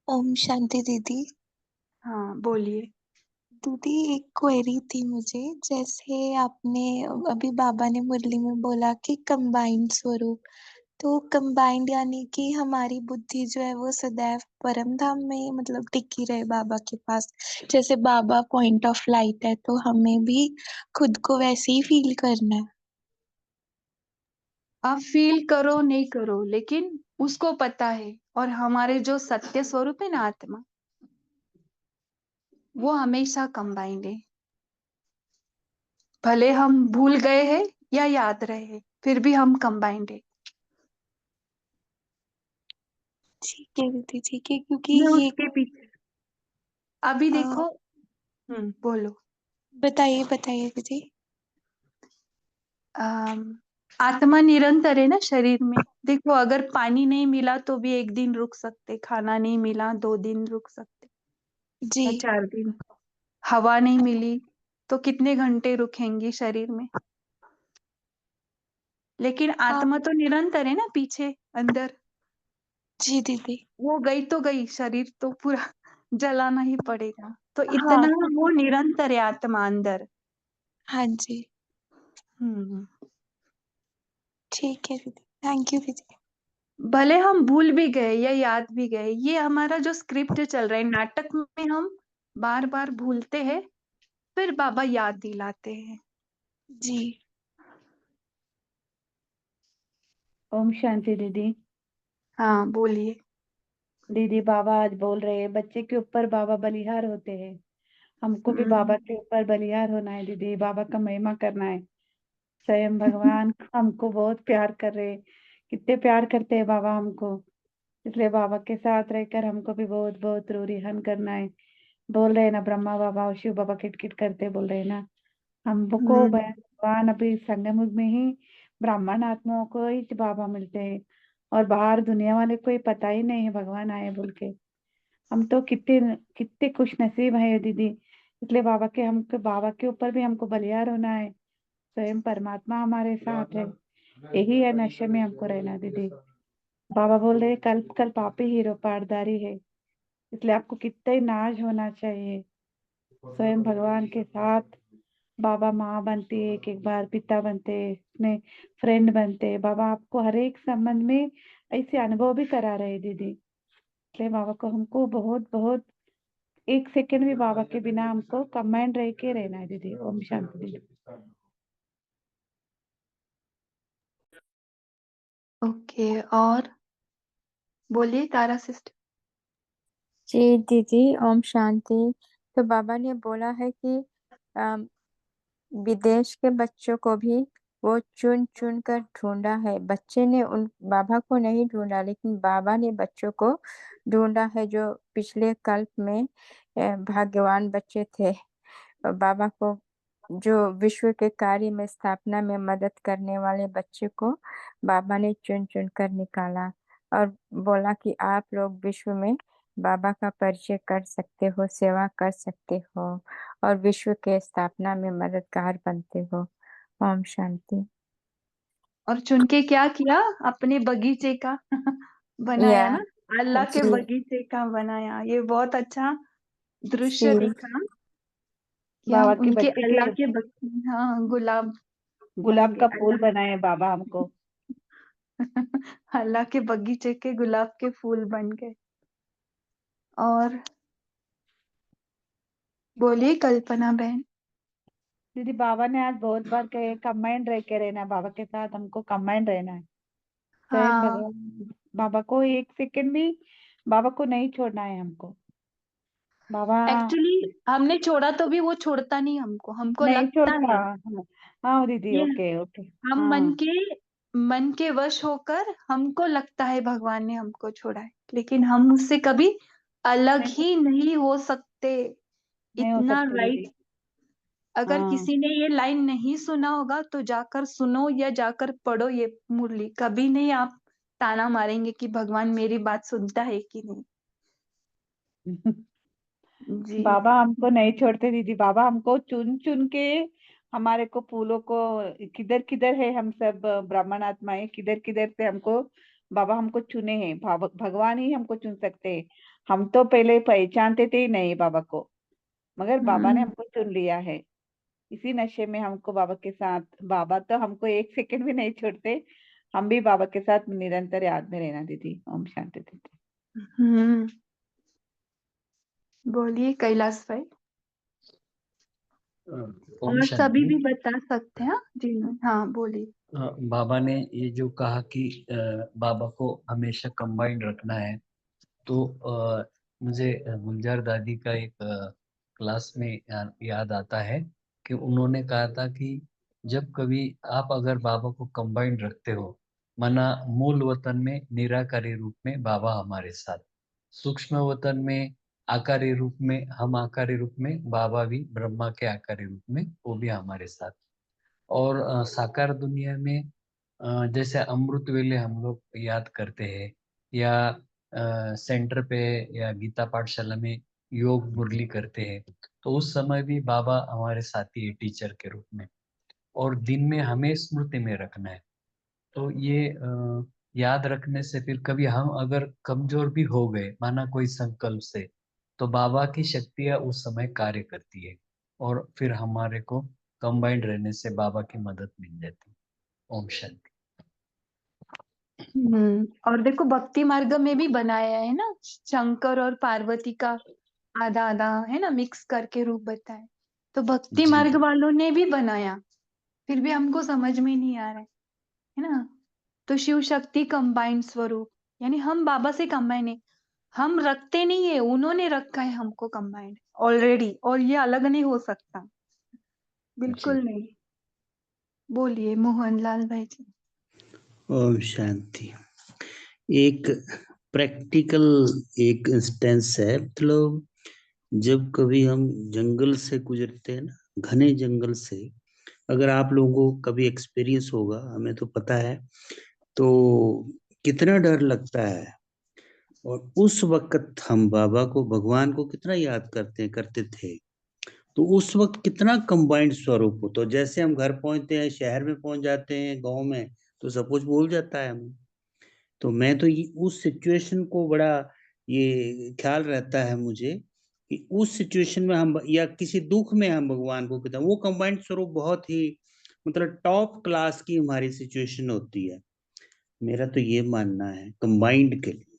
ओम शांति दीदी। हाँ बोलिए। दीदी एक क्वेरी थी मुझे, जैसे आपने अभी बाबा ने मुरली में बोला कि कंबाइंड स्वरूप, तो कंबाइंड यानी कि हमारी बुद्धि जो है वो सदैव परम धाम में मतलब टिकी रहे बाबा के पास। जैसे बाबा पॉइंट ऑफ लाइट है तो हमें भी खुद को वैसे ही फील करना है। आप फील करो नहीं करो लेकिन उसको पता है। और हमारे जो सत्य स्वरूप है ना आत्मा, वो हमेशा कंबाइंड है। भले हम भूल गए हैं या याद रहे, फिर भी हम कंबाइंड है। ठीक है दीदी, ठीक है, क्योंकि ये ये उसके पीछे अभी अ, देखो। बोलो। बताइए बताइए दीदी। अम, आत्मा निरंतर है ना शरीर में। देखो, अगर पानी नहीं मिला तो भी एक दिन रुक सकते, खाना नहीं मिला 2 दिन रुक सकते, जी। या 4 दिन। हवा नहीं मिली तो कितने घंटे रुकेंगी शरीर में। लेकिन हाँ। आत्मा तो निरंतर है ना पीछे अंदर। जी दीदी। वो गई तो गई, शरीर तो पूरा जलाना ही पड़ेगा। तो हाँ। इतना वो निरंतर है आत्मा अंदर। हाँ जी। हम्म। ठीक है दीदी, थैंक यू दीदी। भले हम भूल भी गए या याद भी गए, ये हमारा जो स्क्रिप्ट चल रहा है नाटक में, हम बार बार भूलते हैं, फिर बाबा याद दिलाते हैं। जी। ओम शांति दीदी। हाँ, बोलिए। दीदी बाबा आज बोल रहे हैं बच्चे के ऊपर बाबा बलिहार होते हैं। हमको भी बाबा हम्म। के ऊपर बलिहार होना है दीदी, बाबा का महिमा करना है। स्वयं भगवान हमको बहुत प्यार कर रहे हैं। कितने प्यार करते हैं बाबा हमको। इसलिए बाबा के साथ रहकर हमको भी बहुत बहुत रूरिहन करना है। बोल रहे हैं ना, ब्रह्मा बाबा और शिव बाबा किट बोल रहे हैं ना। हमको हम्म। भगवान अभी संगम युग में ही ब्राह्मण आत्माओं को ही बाबा मिलते हैं, और बाहर दुनिया वाले को ही पता ही नहीं है भगवान आए बोल के। हम तो कितने कितने खुश नसीब है दीदी। इसलिए बाबा के ऊपर भी हमको बलियार होना है। स्वयं परमात्मा हमारे साथ है। यही है नशे में हमको रहना दीदी। बाबा बोल रहे कल कल पापी हीरो पारदारी है। इसलिए आपको कितना ही नाज होना चाहिए। स्वयं भगवान के साथ बाबा माँ बनते, एक एक बार पिता बनते, उसमें फ्रेंड बनते। बाबा आपको हर एक संबंध में ऐसे अनुभव भी करा रहे दीदी। इसलिए बाबा को हमको बहुत बहुत एक सेकंड भी बाबा के बिना हमको कमांड रह के रहना है दीदी। ओम शांति दीदी। ओके, और बोलिए तारा सिस्टर। जी दीदी, ओम शांति। तो बाबा ने बोला है कि अम, विदेश के बच्चों को भी वो चुन चुन कर ढूंढा है। बच्चे ने उन बाबा को नहीं ढूंढा, लेकिन बाबा ने बच्चों को ढूंढा है, जो पिछले कल्प में भाग्यवान बच्चे थे। और बाबा को जो विश्व के कार्य में स्थापना में मदद करने वाले बच्चे को बाबा ने चुन चुन कर निकाला, और बोला कि आप लोग विश्व में बाबा का परिचय कर सकते हो, सेवा कर सकते हो, और विश्व के स्थापना में मददगार बनते हो। ओम शांति। और चुन के क्या किया? अपने बगीचे का या बनाया ना। अल्लाह के जी बगीचे का बनाया। ये बहुत अच्छा दृश्य जी। दिखा कि हम बाबा के उनके बच्चे के अल्लाह के हाँ, गुलाब बन गुलाब गए का फूल अल्लाह। बनाए बाबा हमको। अल्लाह के बगीचे के गुलाब के फूल बन गए। और बोलिए कल्पना बहन। दीदी बाबा ने आज बहुत बार कहे कमांड रह के रहना है, बाबा के साथ हमको कमांड रहना है। स्वयं हाँ, भगवान बाबा को एक सेकंड भी बाबा को नहीं छोड़ना है हमको। बाबा एक्चुअली हमने छोड़ा तो भी वो छोड़ता नहीं हमको, हमको नहीं लगता छोड़ता। है। हाँ दीदी, ये ओके ओके। हम हाँ मन के वश होकर हमको लगता है भगवान ने हमको छोड़ा है, लेकिन हम उससे कभी अलग नहीं ही नहीं हो सकते। नहीं हो इतना सकते राइट। दीदी। अगर हाँ किसी ने ये लाइन नहीं सुना होगा तो जाकर सुनो या जाकर पढ़ो ये मुरली। कभी नहीं आप ताना मारेंगे कि भगवान मेरी बात सुनता है कि नहीं। जी। बाबा हमको नहीं छोड़ते दीदी। बाबा हमको चुन चुन के हमारे को फूलों को किधर किधर है, हम सब ब्राह्मण आत्माएं किधर किधर से हमको बाबा हमको चुने हैं। भगवान ही हमको चुन सकते हैं। हम तो पहले पहचानते थे ही नहीं बाबा को, मगर बाबा ने हम्म। हमको चुन लिया है। इसी नशे में हमको बाबा के साथ, बाबा तो हमको एक सेकंड भी नहीं छोड़ते। हम भी बाबा के साथ निरंतर याद में रहना दीदी। ओम शांति दीदी। हम्म। बोलिए कैलाश भाई। ओम और सभी शांति। भी बता सकते हैं। जी हाँ, बोलिए। बाबा ने ये जो कहा कि बाबा को हमेशा कंबाइंड रखना है, तो मुझे गुलजार दादी का एक क्लास में याद आता है कि उन्होंने कहा था कि जब कभी आप अगर बाबा को कंबाइंड रखते हो, माना मूल वतन में निराकारी रूप में बाबा हमारे साथ, सूक्ष्म वतन में आकारी रूप में, हम आकारी रूप में, बाबा भी ब्रह्मा के आकारी रूप में, वो भी हमारे साथ। और साकार दुनिया में जैसे अमृत वेले हम लोग याद करते हैं, या सेंटर पे या गीता पाठशाला में योग मुरली करते हैं, तो उस समय भी बाबा हमारे साथी है टीचर के रूप में। और दिन में हमें स्मृति में रखना है। तो ये याद रखने से फिर कभी हम अगर कमजोर भी हो गए, माना कोई संकल्प से, तो बाबा की शक्तियाँ उस समय कार्य करती है, और फिर हमारे को कंबाइंड रहने से बाबा की मदद मिल जाती है। ओम शांति। और देखो भक्ति मार्ग में भी बनाया है ना, शंकर और पार्वती का आधा आधा है ना, मिक्स करके रूप बताए। तो भक्ति जी मार्ग वालों ने भी बनाया, फिर भी हमको समझ में नहीं आ रहा है ना। तो शिव शक्ति कंबाइंड स्वरूप, यानी हम बाबा से कंबाइंड है, हम रखते नहीं है, उन्होंने रखा है हमको कंबाइंड ऑलरेडी, और ये अलग नहीं हो सकता, जी। बिल्कुल नहीं। बोलिए मोहन लाल भाई जी। ओम शांति। एक प्रैक्टिकल एक इंस्टेंस है, मतलब जब कभी हम जंगल से गुजरते हैं ना, घने जंगल से, अगर आप लोगों को कभी एक्सपीरियंस होगा, हमें तो पता है, तो कितना डर लगता है। और उस वक्त हम बाबा को, भगवान को कितना याद करते थे। तो उस वक्त कितना कंबाइंड स्वरूप हो। तो जैसे हम घर पहुंचते हैं, शहर में पहुंच जाते हैं, गांव में, तो सब कुछ भूल जाता है हमें। तो मैं तो ये उस सिचुएशन को बड़ा ये ख्याल रहता है मुझे, कि उस सिचुएशन में हम, या किसी दुख में हम भगवान को कहते हैं, वो कंबाइंड स्वरूप बहुत ही, मतलब टॉप क्लास की हमारी सिचुएशन होती है। मेरा तो ये मानना है कंबाइंड के लिए।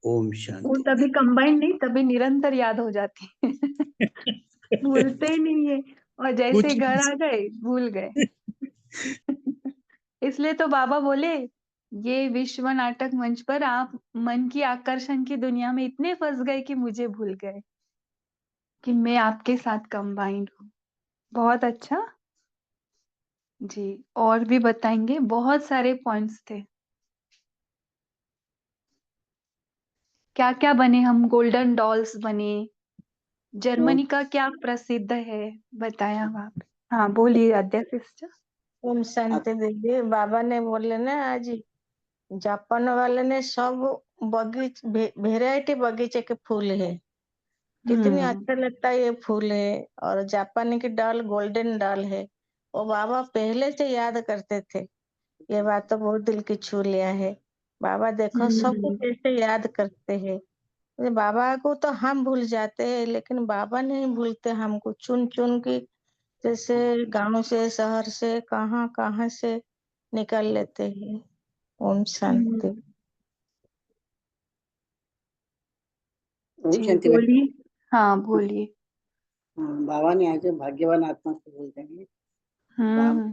ओम वो शांति। तभी कंबाइंड नहीं, तभी निरंतर याद हो जाती है। भूलते ही नहीं है, और जैसे कुछ घर आ गए भूल गए। इसलिए तो बाबा बोले, ये विश्व नाटक मंच पर आप मन की आकर्षण की दुनिया में इतने फंस गए कि मुझे भूल गए कि मैं आपके साथ कंबाइंड हूँ। बहुत अच्छा जी। और भी बताएंगे, बहुत सारे पॉइंट्स थे। क्या क्या बने हम, गोल्डन डॉल्स बने, ओम जर्मनी का क्या प्रसिद्ध है बताया वहां पे। हाँ बोलिए आद्या सिस्टर। ओम शांति दीदी, बाबा ने बोले ना आज जापान वाले ने सब वेराइटी बगीचे के फूल है, कितनी अच्छा लगता है ये फूल है। और जापानी की डाल गोल्डन डाल है, वो बाबा पहले से याद करते थे। ये बात तो बहुत दिल की छू लिया है। बाबा देखो सबको कैसे याद करते हैं। ये बाबा को तो हम भूल जाते हैं, लेकिन बाबा नहीं भूलते हमको, चुन चुन के जैसे गांव से शहर से कहाँ कहाँ से निकल लेते हैं। ओम शांति। जी बोलिए। हाँ बोलिए। बाबा ने आज भाग्यवान आत्मा को बोलते हैं। बाबा हम्म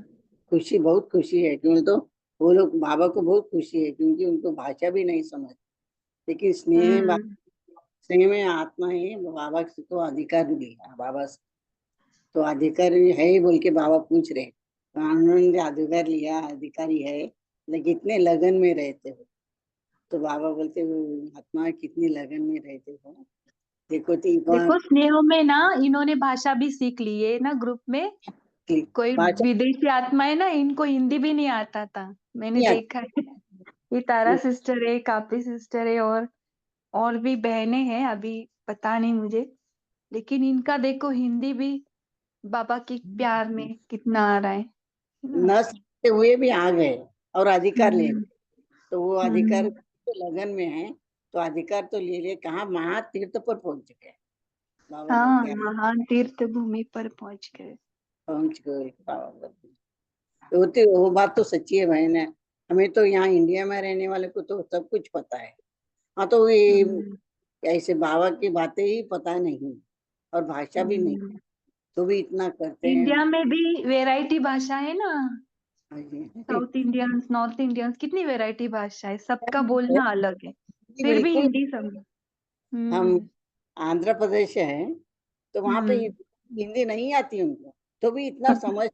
खुशी, बहुत खुशी है, क्यों तो वो लोग, बाबा को बहुत खुशी है, क्योंकि उनको भाषा भी नहीं समझ, लेकिन स्नेह में आत्मा है। बाबा से तो अधिकार लिया, बाबा से तो अधिकार है ही बोल के बाबा पूछ रहे, तो उन्होंने अधिकार लिया, अधिकारी है, लेकिन कितने लगन में रहते हो। तो बाबा बोलते हो, आत्मा कितनी लगन में रहते हो। देखो तो देखो स्नेह में ना इन्होंने भाषा भी सीख ली है ना, ग्रुप में कोई भाषा विदेशी आत्मा है ना, इनको हिंदी भी नहीं आता था, मैंने नहीं देखा है। ये तारा सिस्टर है, कापी सिस्टर है, और भी बहनें हैं, अभी पता नहीं मुझे, लेकिन इनका देखो हिंदी भी बाबा के प्यार में कितना आ रहा है ना। न सीखते हुए भी आ गए और अधिकार ले हम्म लिए। तो वो अधिकार हम्म, तो लगन में है, तो अधिकार तो ले लिए, कहाँ महातीर्थ पर पहुंच गए। बाबा हाँ बोलते हैं महान तीर्थ भूमि पर पहुंच गए। पहुंच गए। बाबा बोलते हैं वो बात तो सच्ची है बहन है। हमें तो यहाँ इंडिया में रहने वाले को तो सब कुछ पता है। हाँ, तो हम्म ये ऐसे बाबा की बातें ही पता नहीं, और भाषा भी नहीं, हम्म। तो भी इतना करते हैं। इंडिया में भी वैरायटी भाषा है ना, हाँ जी। साउथ इंडियंस, नॉर्थ इंडियंस, कितनी वैरायटी भाषा है, सबका बोलना अलग है, फिर भी बिल्कुल। हिंदी समझ। हम हम्म आंध्र प्रदेश है, तो वहां पे हम्म हिंदी नहीं आती उनको, तो भी इतना समझ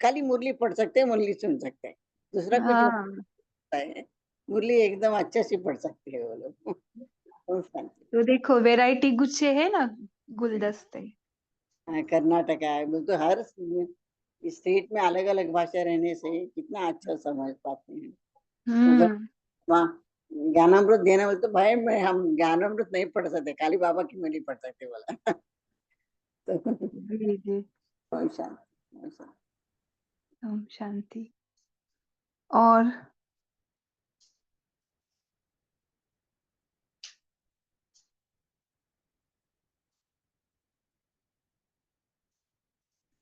खाली मुरली पढ़ सकते हैं, मुरली सुन सकते हैं, दूसरा कुछ वो हाँ होता है। मुरली एकदम अच्छे से पढ़ सकते हैं वो लोग। ओम शांति। तो देखो वैरायटी गुच्छे है ना, गुलदस्ते। हाँ, कर्नाटका है, बोल तो हर स्टेट में अलग अलग भाषा रहने से कितना अच्छा समझ पाते हैं। अगर हम्म। वहाँ ज्ञानामृत देना बोले तो भाई मैं हम ज्ञानामृत नहीं पढ़ सकते, काली बाबा की मुरली पढ़ सकते बोला। तो जी जी। ओम शांति, ओम शांति। ओम शांति। और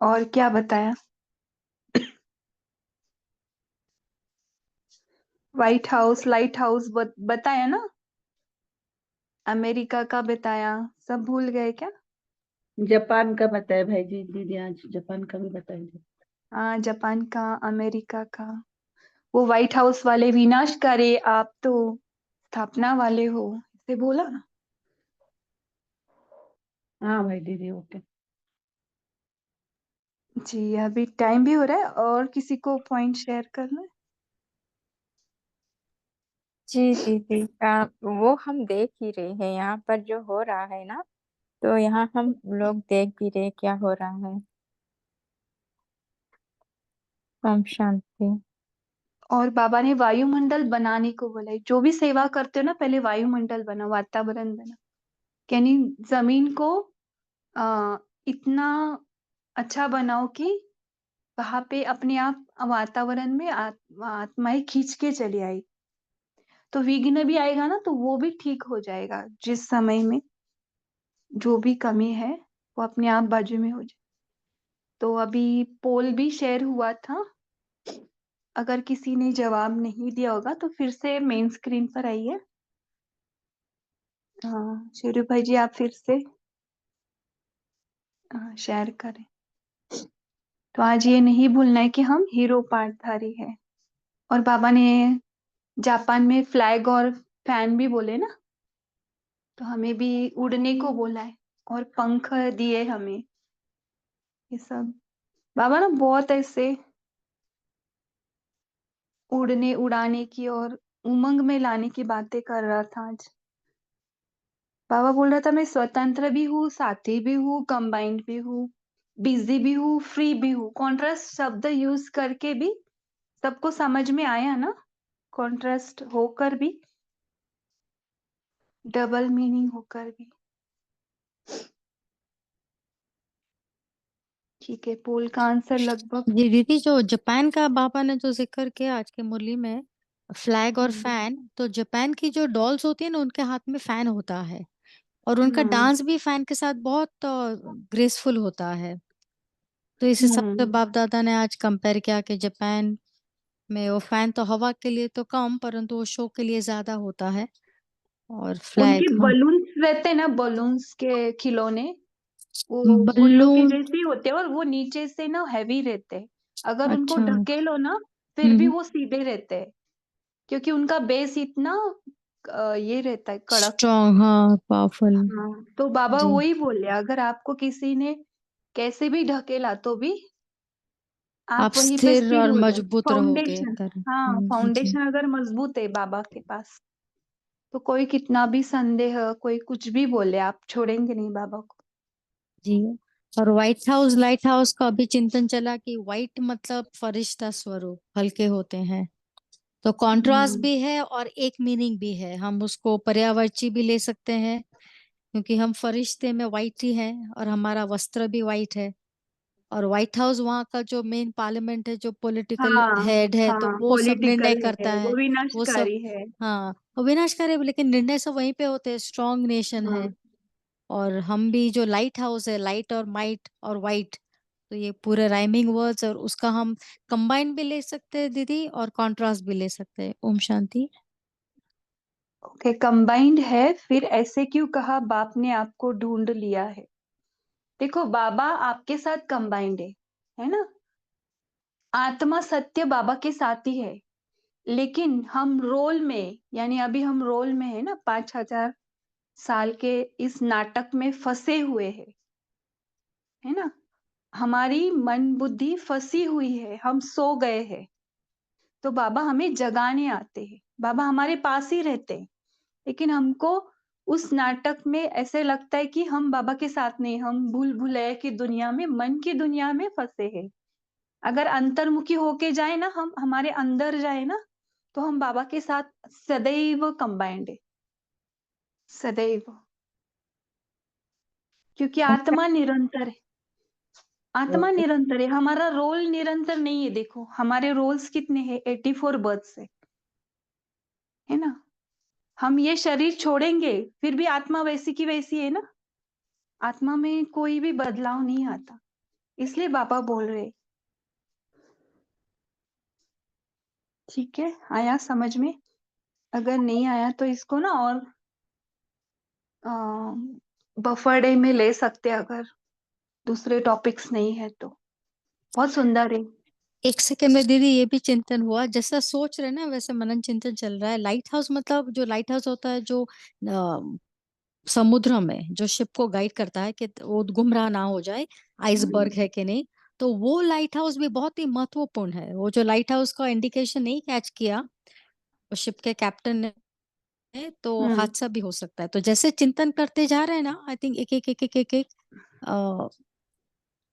और क्या बताया? व्हाइट हाउस, लाइट हाउस बताया ना, अमेरिका का बताया, सब भूल गए क्या? जापान का बताया भाई जी, दीदी आज जापान का भी बताएंगे। हाँ, जापान का, अमेरिका का। वो व्हाइट हाउस वाले विनाशकारी, आप तो स्थापना वाले हो, इसे बोला ना। हाँ भाई दीदी, ओके। जी, अभी टाइम भी हो रहा है, और किसी को पॉइंट शेयर करना है? जी दीदी, वो हम देख ही रहे हैं यहाँ पर जो हो रहा है ना, तो यहाँ हम लोग देख भी रहे क्या हो रहा है। ओम शांति। और बाबा ने वायुमंडल बनाने को बोला है। जो भी सेवा करते हो ना, पहले वायुमंडल बना, वातावरण बना, यानी जमीन को आ, इतना अच्छा बनाओ कि वहां पे अपने आप वातावरण में आत्माएं खींच के चली आई, तो विघ्न भी आएगा ना, तो वो भी ठीक हो जाएगा। जिस समय में जो भी कमी है वो अपने आप बाजू में हो जाए। तो अभी पोल भी शेयर हुआ था, अगर किसी ने जवाब नहीं दिया होगा तो फिर से मेन स्क्रीन पर आइए। हाँ शेरू भाई जी, आप फिर से शेयर करें। तो आज ये नहीं भूलना है कि हम हीरो पार्टधारी है। और बाबा ने जापान में फ्लैग और फैन भी बोले ना, तो हमें भी उड़ने को बोला है, और पंख दिए हमें। ये सब बाबा ना बहुत ऐसे उड़ने उड़ाने की और उमंग में लाने की बातें कर रहा था आज। बाबा बोल रहा था मैं स्वतंत्र भी हूँ, साथी भी हूँ, कंबाइंड भी हूँ, बिजी भी हूँ, फ्री भी हूँ। कॉन्ट्रास्ट शब्द यूज करके भी सबको समझ में आया ना, कॉन्ट्रास्ट होकर भी, डबल मीनिंग होकर भी। ठीक है, पोल का आंसर लगभग जी दीदी, जो जापान का बाबा ने जो जिक्र किया आज की मुरली में, फ्लैग और फैन, तो जापान की जो डॉल्स होती है ना, उनके हाथ में फैन होता है, और उनका हम्म डांस भी फैन के साथ बहुत ग्रेसफुल होता है। तो इस हिसाब से हम्म। बाप दादा ने आज कंपेयर किया कि जापान में वो फैन तो हवा के लिए तो कम, परंतु वो शो के लिए ज्यादा होता है। और उनके फ्लैग, हाँ। बलून्स रहते हैं ना, बलून्स के खिलौने, वो गुल्लू के बलून। जैसे ही होते हैं, और वो नीचे से ना हैवी रहते हैं। अगर उनको अच्छा। ढकेलो ना, फिर भी वो सीधे रहते हैं, क्योंकि उनका बेस इतना ये रहता है, कड़क। स्ट्रॉन्ग, हाँ, पावरफुल। हाँ, तो बाबा जी। वही बोले, अगर आपको किसी ने कैसे भी ढकेला तो भी आप आप वहीं पे स्थिर स्थिर और हो जाओ। मजबूत रहोगे फाउंडेशन, अंदर। हाँ, जी। फाउंडेशन अगर मजबूत है बाबा के पास, तो कोई कितना भी संदेह, कोई कुछ भी बोले, आप छोड़ेंगे नहीं बाबा को। जी। और व्हाइट हाउस, लाइट हाउस का अभी चिंतन चला कि व्हाइट मतलब फरिश्ता स्वरूप, हल्के होते हैं। तो कॉन्ट्रास्ट हम्म भी है और एक मीनिंग भी है, हम उसको पर्यायवाची भी ले सकते हैं, क्योंकि हम फरिश्ते में व्हाइट ही हैं और हमारा वस्त्र भी व्हाइट है। और व्हाइट हाउस वहाँ का जो मेन पार्लियामेंट है, जो पॉलिटिकल हाँ हेड है, तो हाँ, वो सब निर्णय पॉलिटिकल करता है, है। वो वो सब, विनाशकारी है। हाँ, वो विनाशकारी है, लेकिन निर्णय सब वहीं पे होते हैं, स्ट्रॉन्ग नेशन हाँ है। और हम भी जो लाइट हाउस है, लाइट और माइट और वाइट, तो ये पूरे राइमिंग वर्ड्स, और उसका हम कंबाइन भी ले सकते हैं दीदी, और कॉन्ट्रास्ट भी ले सकते हैं। ओम शांति। ओके, कंबाइंड है, फिर ऐसे क्यों कहा बाप ने आपको ढूंढ लिया है? देखो बाबा आपके साथ कंबाइंड है ना, आत्मा सत्य बाबा के साथ ही है, लेकिन हम रोल में, यानी अभी हम रोल में है ना, 5,000 साल के इस नाटक में फंसे हुए हैं, है ना। हमारी मन बुद्धि फंसी हुई है, हम सो गए हैं, तो बाबा हमें जगाने आते हैं। बाबा हमारे पास ही रहते हैं, लेकिन हमको उस नाटक में ऐसे लगता है कि हम बाबा के साथ नहीं, हम भूल भुलैया की दुनिया में, मन की दुनिया में फंसे हैं। अगर अंतर्मुखी होके जाए ना, हम हमारे अंदर जाए ना, तो हम बाबा के साथ सदैव कंबाइंड है, सदैव। क्योंकि आत्मा निरंतर है, आत्मा निरंतर है, हमारा रोल निरंतर नहीं है। देखो हमारे रोल्स कितने हैं, 84 बर्थ से, है ना। हम ये शरीर छोड़ेंगे, फिर भी आत्मा वैसी की वैसी है ना, आत्मा में कोई भी बदलाव नहीं आता। इसलिए बाबा बोल रहे। ठीक है, आया समझ में? अगर नहीं आया तो इसको ना और बफर डे में ले सकते, अगर दूसरे टॉपिक्स नहीं है तो। बहुत सुंदर है। एक सेकंड में दीदी ये भी चिंतन हुआ, जैसा सोच रहे ना वैसे मनन चिंतन चल रहा है। लाइट हाउस मतलब जो लाइट हाउस होता है जो समुद्र में जो शिप को गाइड करता है कि वो गुमराह ना हो जाए, आइसबर्ग है कि नहीं। तो वो लाइट हाउस भी बहुत ही महत्वपूर्ण है। वो जो लाइट हाउस का इंडिकेशन नहीं कैच किया उस शिप के कैप्टन ने, तो हादसा भी हो सकता है। तो जैसे चिंतन करते जा रहे हैं ना, आई थिंक एक एक एक एक एक, एक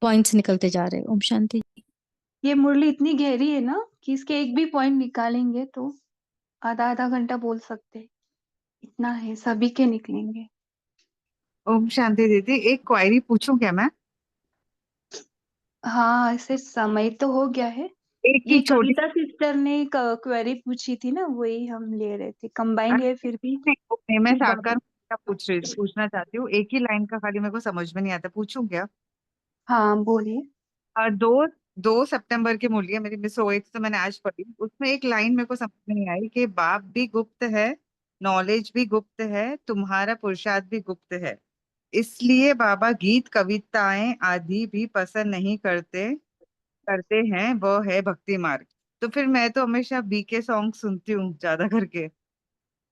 पॉइंट्स निकलते जा रहे हैं। ओम शांति। ये मुरली इतनी गहरी है ना कि इसके एक भी पॉइंट निकालेंगे तो आधा आधा घंटा बोल सकते हैं। इतना है, सभी के निकलेंगे। ओम शांति दीदी, एक क्वेरी पूछूं क्या मैं? हाँ, ऐसे समय तो हो गया है। एक ये ही छोटी कविता सिस्टर ने क्वेरी पूछी थी ना, वही हम ले रहे थे। कंबाइंड है फिर भी। नहीं, मैं फिर साकार बाबा, का पूछना चाहती हूँ। एक ही लाइन का खाली मेरे को समझ में नहीं आता, पूछूं क्या? हाँ बोलिए। 2 सितंबर की मुरली है मेरी, मिस हो गई थी तो मैंने आज पढ़ी। उसमें एक लाइन मेरे को समझ में नहीं आई कि बाप भी गुप्त है, नॉलेज भी गुप्त है, तुम्हारा पुरुषार्थ भी गुप्त है, इसलिए बाबा गीत कविताएं आदि भी पसंद नहीं करते करते हैं, वो है भक्ति मार्ग। तो फिर मैं तो हमेशा बीके सॉन्ग सुनती हूँ ज्यादा करके।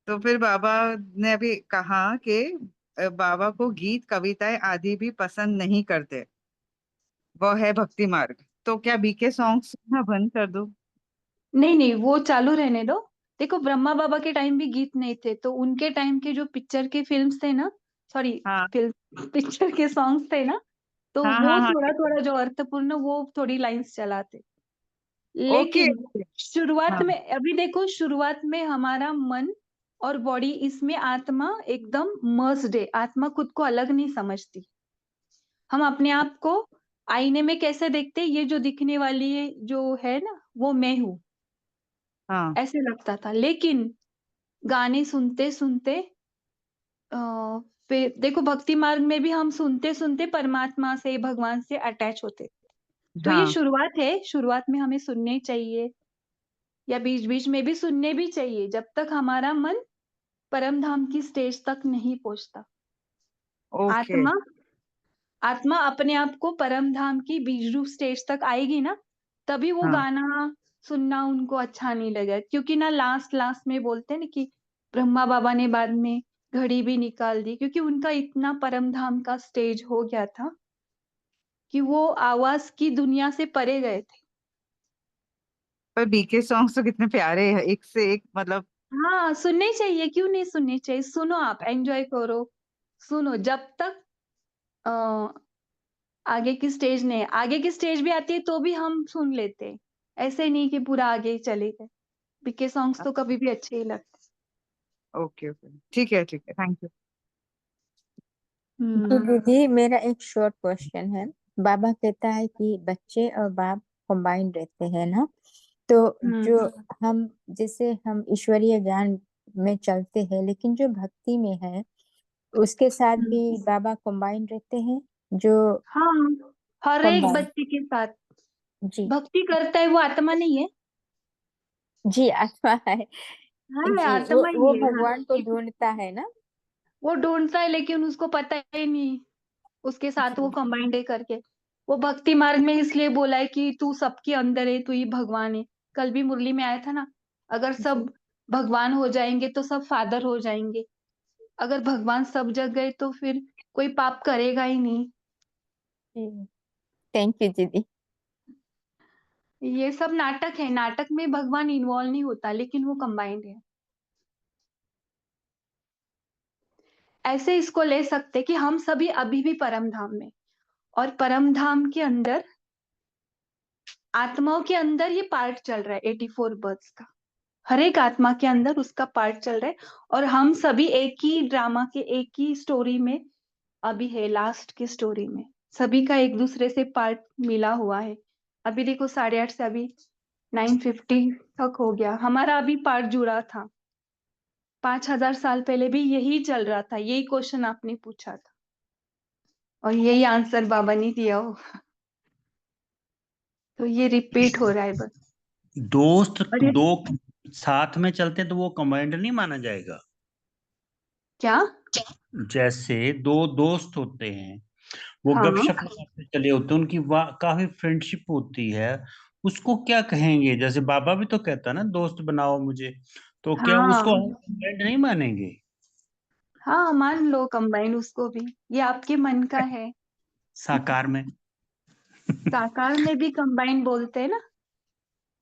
तो फिर बाबा ने अभी कहा कि बाबा को गीत कविताएं आदि भी पसंद नहीं करते, वो है भक्ति मार्ग। तो क्या बीके सॉन्ग सुनना बंद कर दूं? नहीं नहीं, वो चालू रहने दो। देखो ब्रह्मा बाबा के टाइम भी गीत नहीं थे, तो उनके टाइम के जो पिक्चर के फिल्म्स थे ना, सॉरी, हाँ फिल्म पिक्चर के सॉन्ग्स थे ना, तो हाँ वो हाँ हाँ। थोड़ा थोड़ा जो अर्थपूर्ण, वो थोड़ी लाइंस चलाते। ओके। लेकिन शुरुआत हाँ में, अभी देखो शुरुआत में हमारा मन और बॉडी, इसमें आत्मा एकदम मर्ज्ड है। आत्मा खुद को अलग नहीं समझती। हम अपने आप को आईने में कैसे देखते हैं, ये जो दिखने वाली है जो है ना, वो मैं हूँ, हाँ ऐसे लगता था। लेकिन गाने सुनते सुनते फिर देखो भक्ति मार्ग में भी हम सुनते सुनते परमात्मा से, भगवान से अटैच होते। तो ये हाँ। शुरुआत है, शुरुआत में हमें सुनने चाहिए, या बीच बीच में भी सुनने भी चाहिए, जब तक हमारा मन परम धाम की स्टेज तक नहीं पहुंचता। ओके। आत्मा आत्मा अपने आप को परम धाम की बीज रूप स्टेज तक आएगी ना, तभी वो हाँ गाना सुनना उनको अच्छा नहीं लगेगा। क्योंकि ना लास्ट लास्ट में बोलते हैं ना कि ब्रह्मा बाबा ने बाद में घड़ी भी निकाल दी, क्योंकि उनका इतना परम धाम का स्टेज हो गया था कि वो आवाज की दुनिया से परे गए थे। पर बीके सॉन्ग्स तो कितने प्यारे हैं, एक से एक, मतलब। हाँ, सुनने चाहिए, क्यों नहीं सुनने चाहिए। सुनो, आप एंजॉय करो, सुनो जब तक अ, आगे की स्टेज नहीं। आगे की स्टेज भी आती है तो भी हम सुन लेते हैं, ऐसे नहीं कि पूरा आगे ही चले गए। बीके सॉन्ग्स तो कभी भी अच्छे ही लगते ओके ओके, ठीक है ठीक है, थैंक यू। हैं। जी दीदी, मेरा एक शॉर्ट क्वेश्चन है। बाबा कहता है कि बच्चे और बाप कंबाइन रहते हैं ना, तो हम्म जो हम जैसे हम ईश्वरीय ज्ञान में चलते हैं, लेकिन जो भक्ति में है उसके साथ हम्म। भी बाबा कंबाइन रहते हैं। जो हाँ, हर एक कंबाइन, बच्चे के साथ जी भक्ति करता है, वो आत्मा नहीं है। जी आत्मा है। हाँ, जी, आत्मा वो ही है। हाँ, भगवान को ढूंढता है ना। वो ढूंढता है, लेकिन उसको पता ही नहीं उसके साथ वो जी कंबाइंड है करके। वो भक्ति मार्ग में इसलिए बोला है कि तू सबके अंदर है, तू ही भगवान है। कल भी मुरली में आया था ना, अगर जी सब भगवान हो जाएंगे तो सब फादर हो जाएंगे। अगर भगवान सब जग गए तो फिर कोई पाप करेगा ही नहीं। जी। थैंक यू दीदी। ये सब नाटक है, नाटक में भगवान इन्वॉल्व नहीं होता, लेकिन वो कंबाइंड है। ऐसे इसको ले सकते कि हम सभी अभी भी परम धाम में, और परम धाम के अंदर आत्माओं के अंदर ये पार्ट चल रहा है 84 बर्थ्स का। हर एक आत्मा के अंदर उसका पार्ट चल रहा है, और हम सभी एक ही ड्रामा के, एक ही स्टोरी में अभी है, लास्ट की स्टोरी में। सभी का एक दूसरे से पार्ट मिला हुआ है। अभी देखो 8:30 से अभी 9:50 तक हो गया, हमारा अभी पार्ट जुड़ा था। 5000 साल पहले भी यही चल रहा था, यही क्वेश्चन आपने पूछा था, और यही आंसर बाबा ने दिया हो। तो ये रिपीट हो रहा है बस। दोस्त और ये दो साथ में चलते हैं तो वो कंबाइंड नहीं माना जाएगा। क्या? जैसे दो दोस्त होते हैं, वो हाँ, गपशप लगाते चले होते हैं, उनकी काफी फ्रेंडशिप होती है, उसको क्या कहेंगे? जैसे बाबा भी तो कहता है ना, दोस्त बनाओ मुझे, तो क्या उसको हम हाँ, कंबाइंड नहीं मानेंगे? हाँ, मान लो कंबाइन उसको भी, ये आपके मन का है। साकार में। साकार में भी कंबाइन बोलते हैं ना,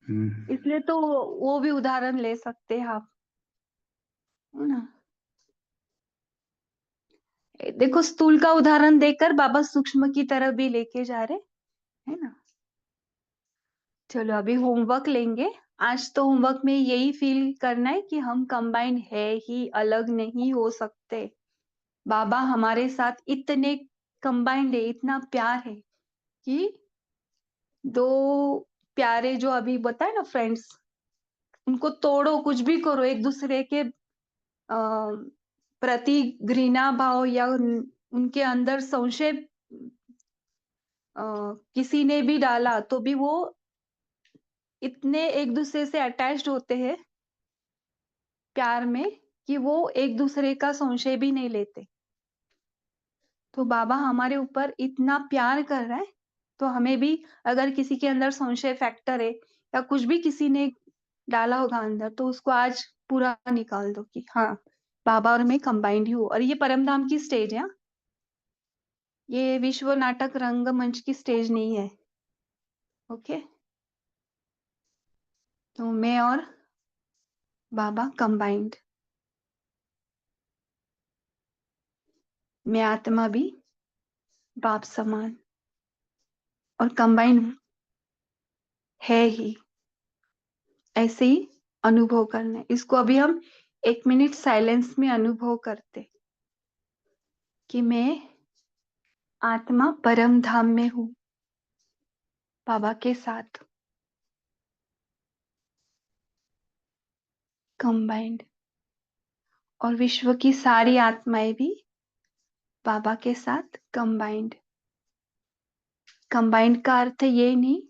हम्म। इसलिए तो वो भी उदाहरण ले सकते हैं आप, है ना। देखो, स्थूल का उदाहरण देकर बाबा सूक्ष्म की तरफ भी लेके जा रहे, है ना। चलो अभी होमवर्क लेंगे। आज तो होमवर्क में यही फील करना है कि हम कंबाइन है ही, अलग नहीं हो सकते। बाबा हमारे साथ इतने कंबाइंड है, इतना प्यार है कि दो प्यारे जो अभी बताए ना फ्रेंड्स, उनको तोड़ो, कुछ भी करो, एक दूसरे के प्रति घृणा भाव या उनके अंदर संशय किसी ने भी डाला तो भी वो इतने एक दूसरे से अटैच्ड होते हैं प्यार में कि वो एक दूसरे का संशय भी नहीं लेते। तो बाबा हमारे ऊपर इतना प्यार कर रहा है, तो हमें भी अगर किसी के अंदर संशय फैक्टर है या कुछ भी किसी ने डाला होगा अंदर, तो उसको आज पूरा निकाल दो कि हाँ, बाबा और मैं कंबाइंड ही हूँ। और ये परमधाम की स्टेज है, हाँ? ये विश्व नाटक रंगमंच की स्टेज नहीं है। ओके, तो मैं और बाबा कंबाइंड, मैं आत्मा भी बाप समान, और कंबाइंड है ही, ऐसे ही अनुभव करना है इसको। अभी हम 1 मिनट साइलेंस में अनुभव करते कि मैं आत्मा परम धाम में हूँ बाबा के साथ, कंबाइंड, और विश्व की सारी आत्माएं भी बाबा के साथ कंबाइंड। कंबाइंड का अर्थ ये नहीं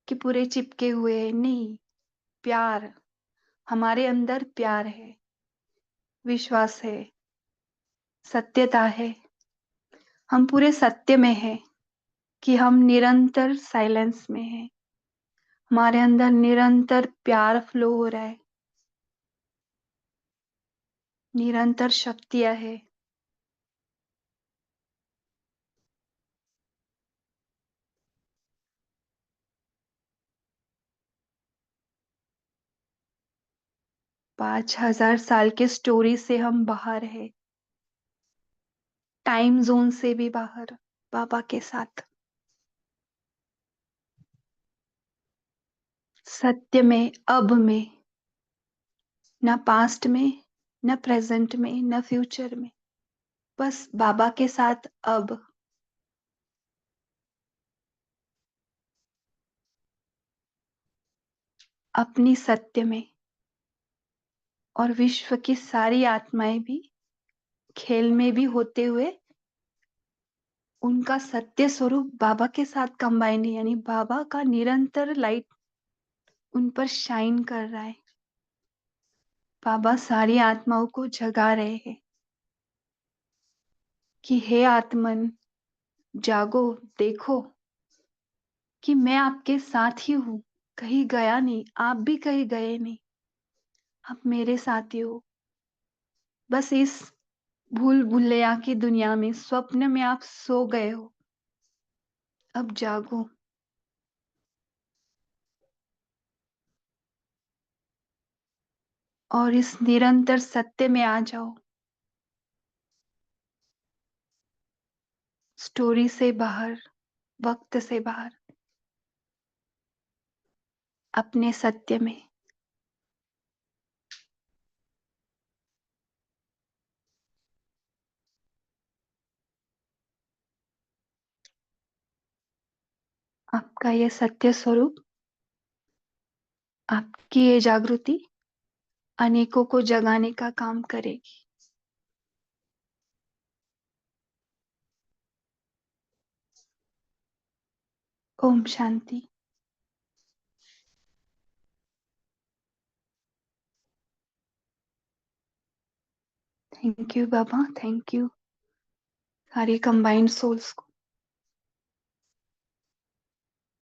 कि पूरे चिपके हुए हैं, नहीं। प्यार, हमारे अंदर प्यार है, विश्वास है, सत्यता है। हम पूरे सत्य में हैं कि हम निरंतर साइलेंस में हैं, हमारे अंदर निरंतर प्यार फ्लो हो रहा है, निरंतर शक्तियां है। पांच 5000 के स्टोरी से हम बाहर है, टाइम जोन से भी बाहर, बाबा के साथ सत्य में, अब में, न पास्ट में, न प्रेजेंट में, न फ्यूचर में, बस बाबा के साथ अब। अपनी सत्य में, और विश्व की सारी आत्माएं भी खेल में भी होते हुए उनका सत्य स्वरूप बाबा के साथ कंबाइन है, यानी बाबा का निरंतर लाइट उन पर शाइन कर रहा है। बाबा सारी आत्माओं को जगा रहे हैं कि हे आत्मन, जागो, देखो कि मैं आपके साथ ही हूँ, कहीं गया नहीं, आप भी कहीं गए नहीं, आप मेरे साथ ही हो। बस इस भूल भुलैया की दुनिया में, स्वप्न में आप सो गए हो, अब जागो। और इस निरंतर सत्य में आ जाओ। स्टोरी से बाहर, वक्त से बाहर, अपने सत्य में। आपका ये सत्य स्वरूप, आपकी ये जागृति अनेकों को जगाने का काम करेगी। ओम शांति। थैंक यू बाबा, थैंक यू सारे कंबाइंड सोल्स को।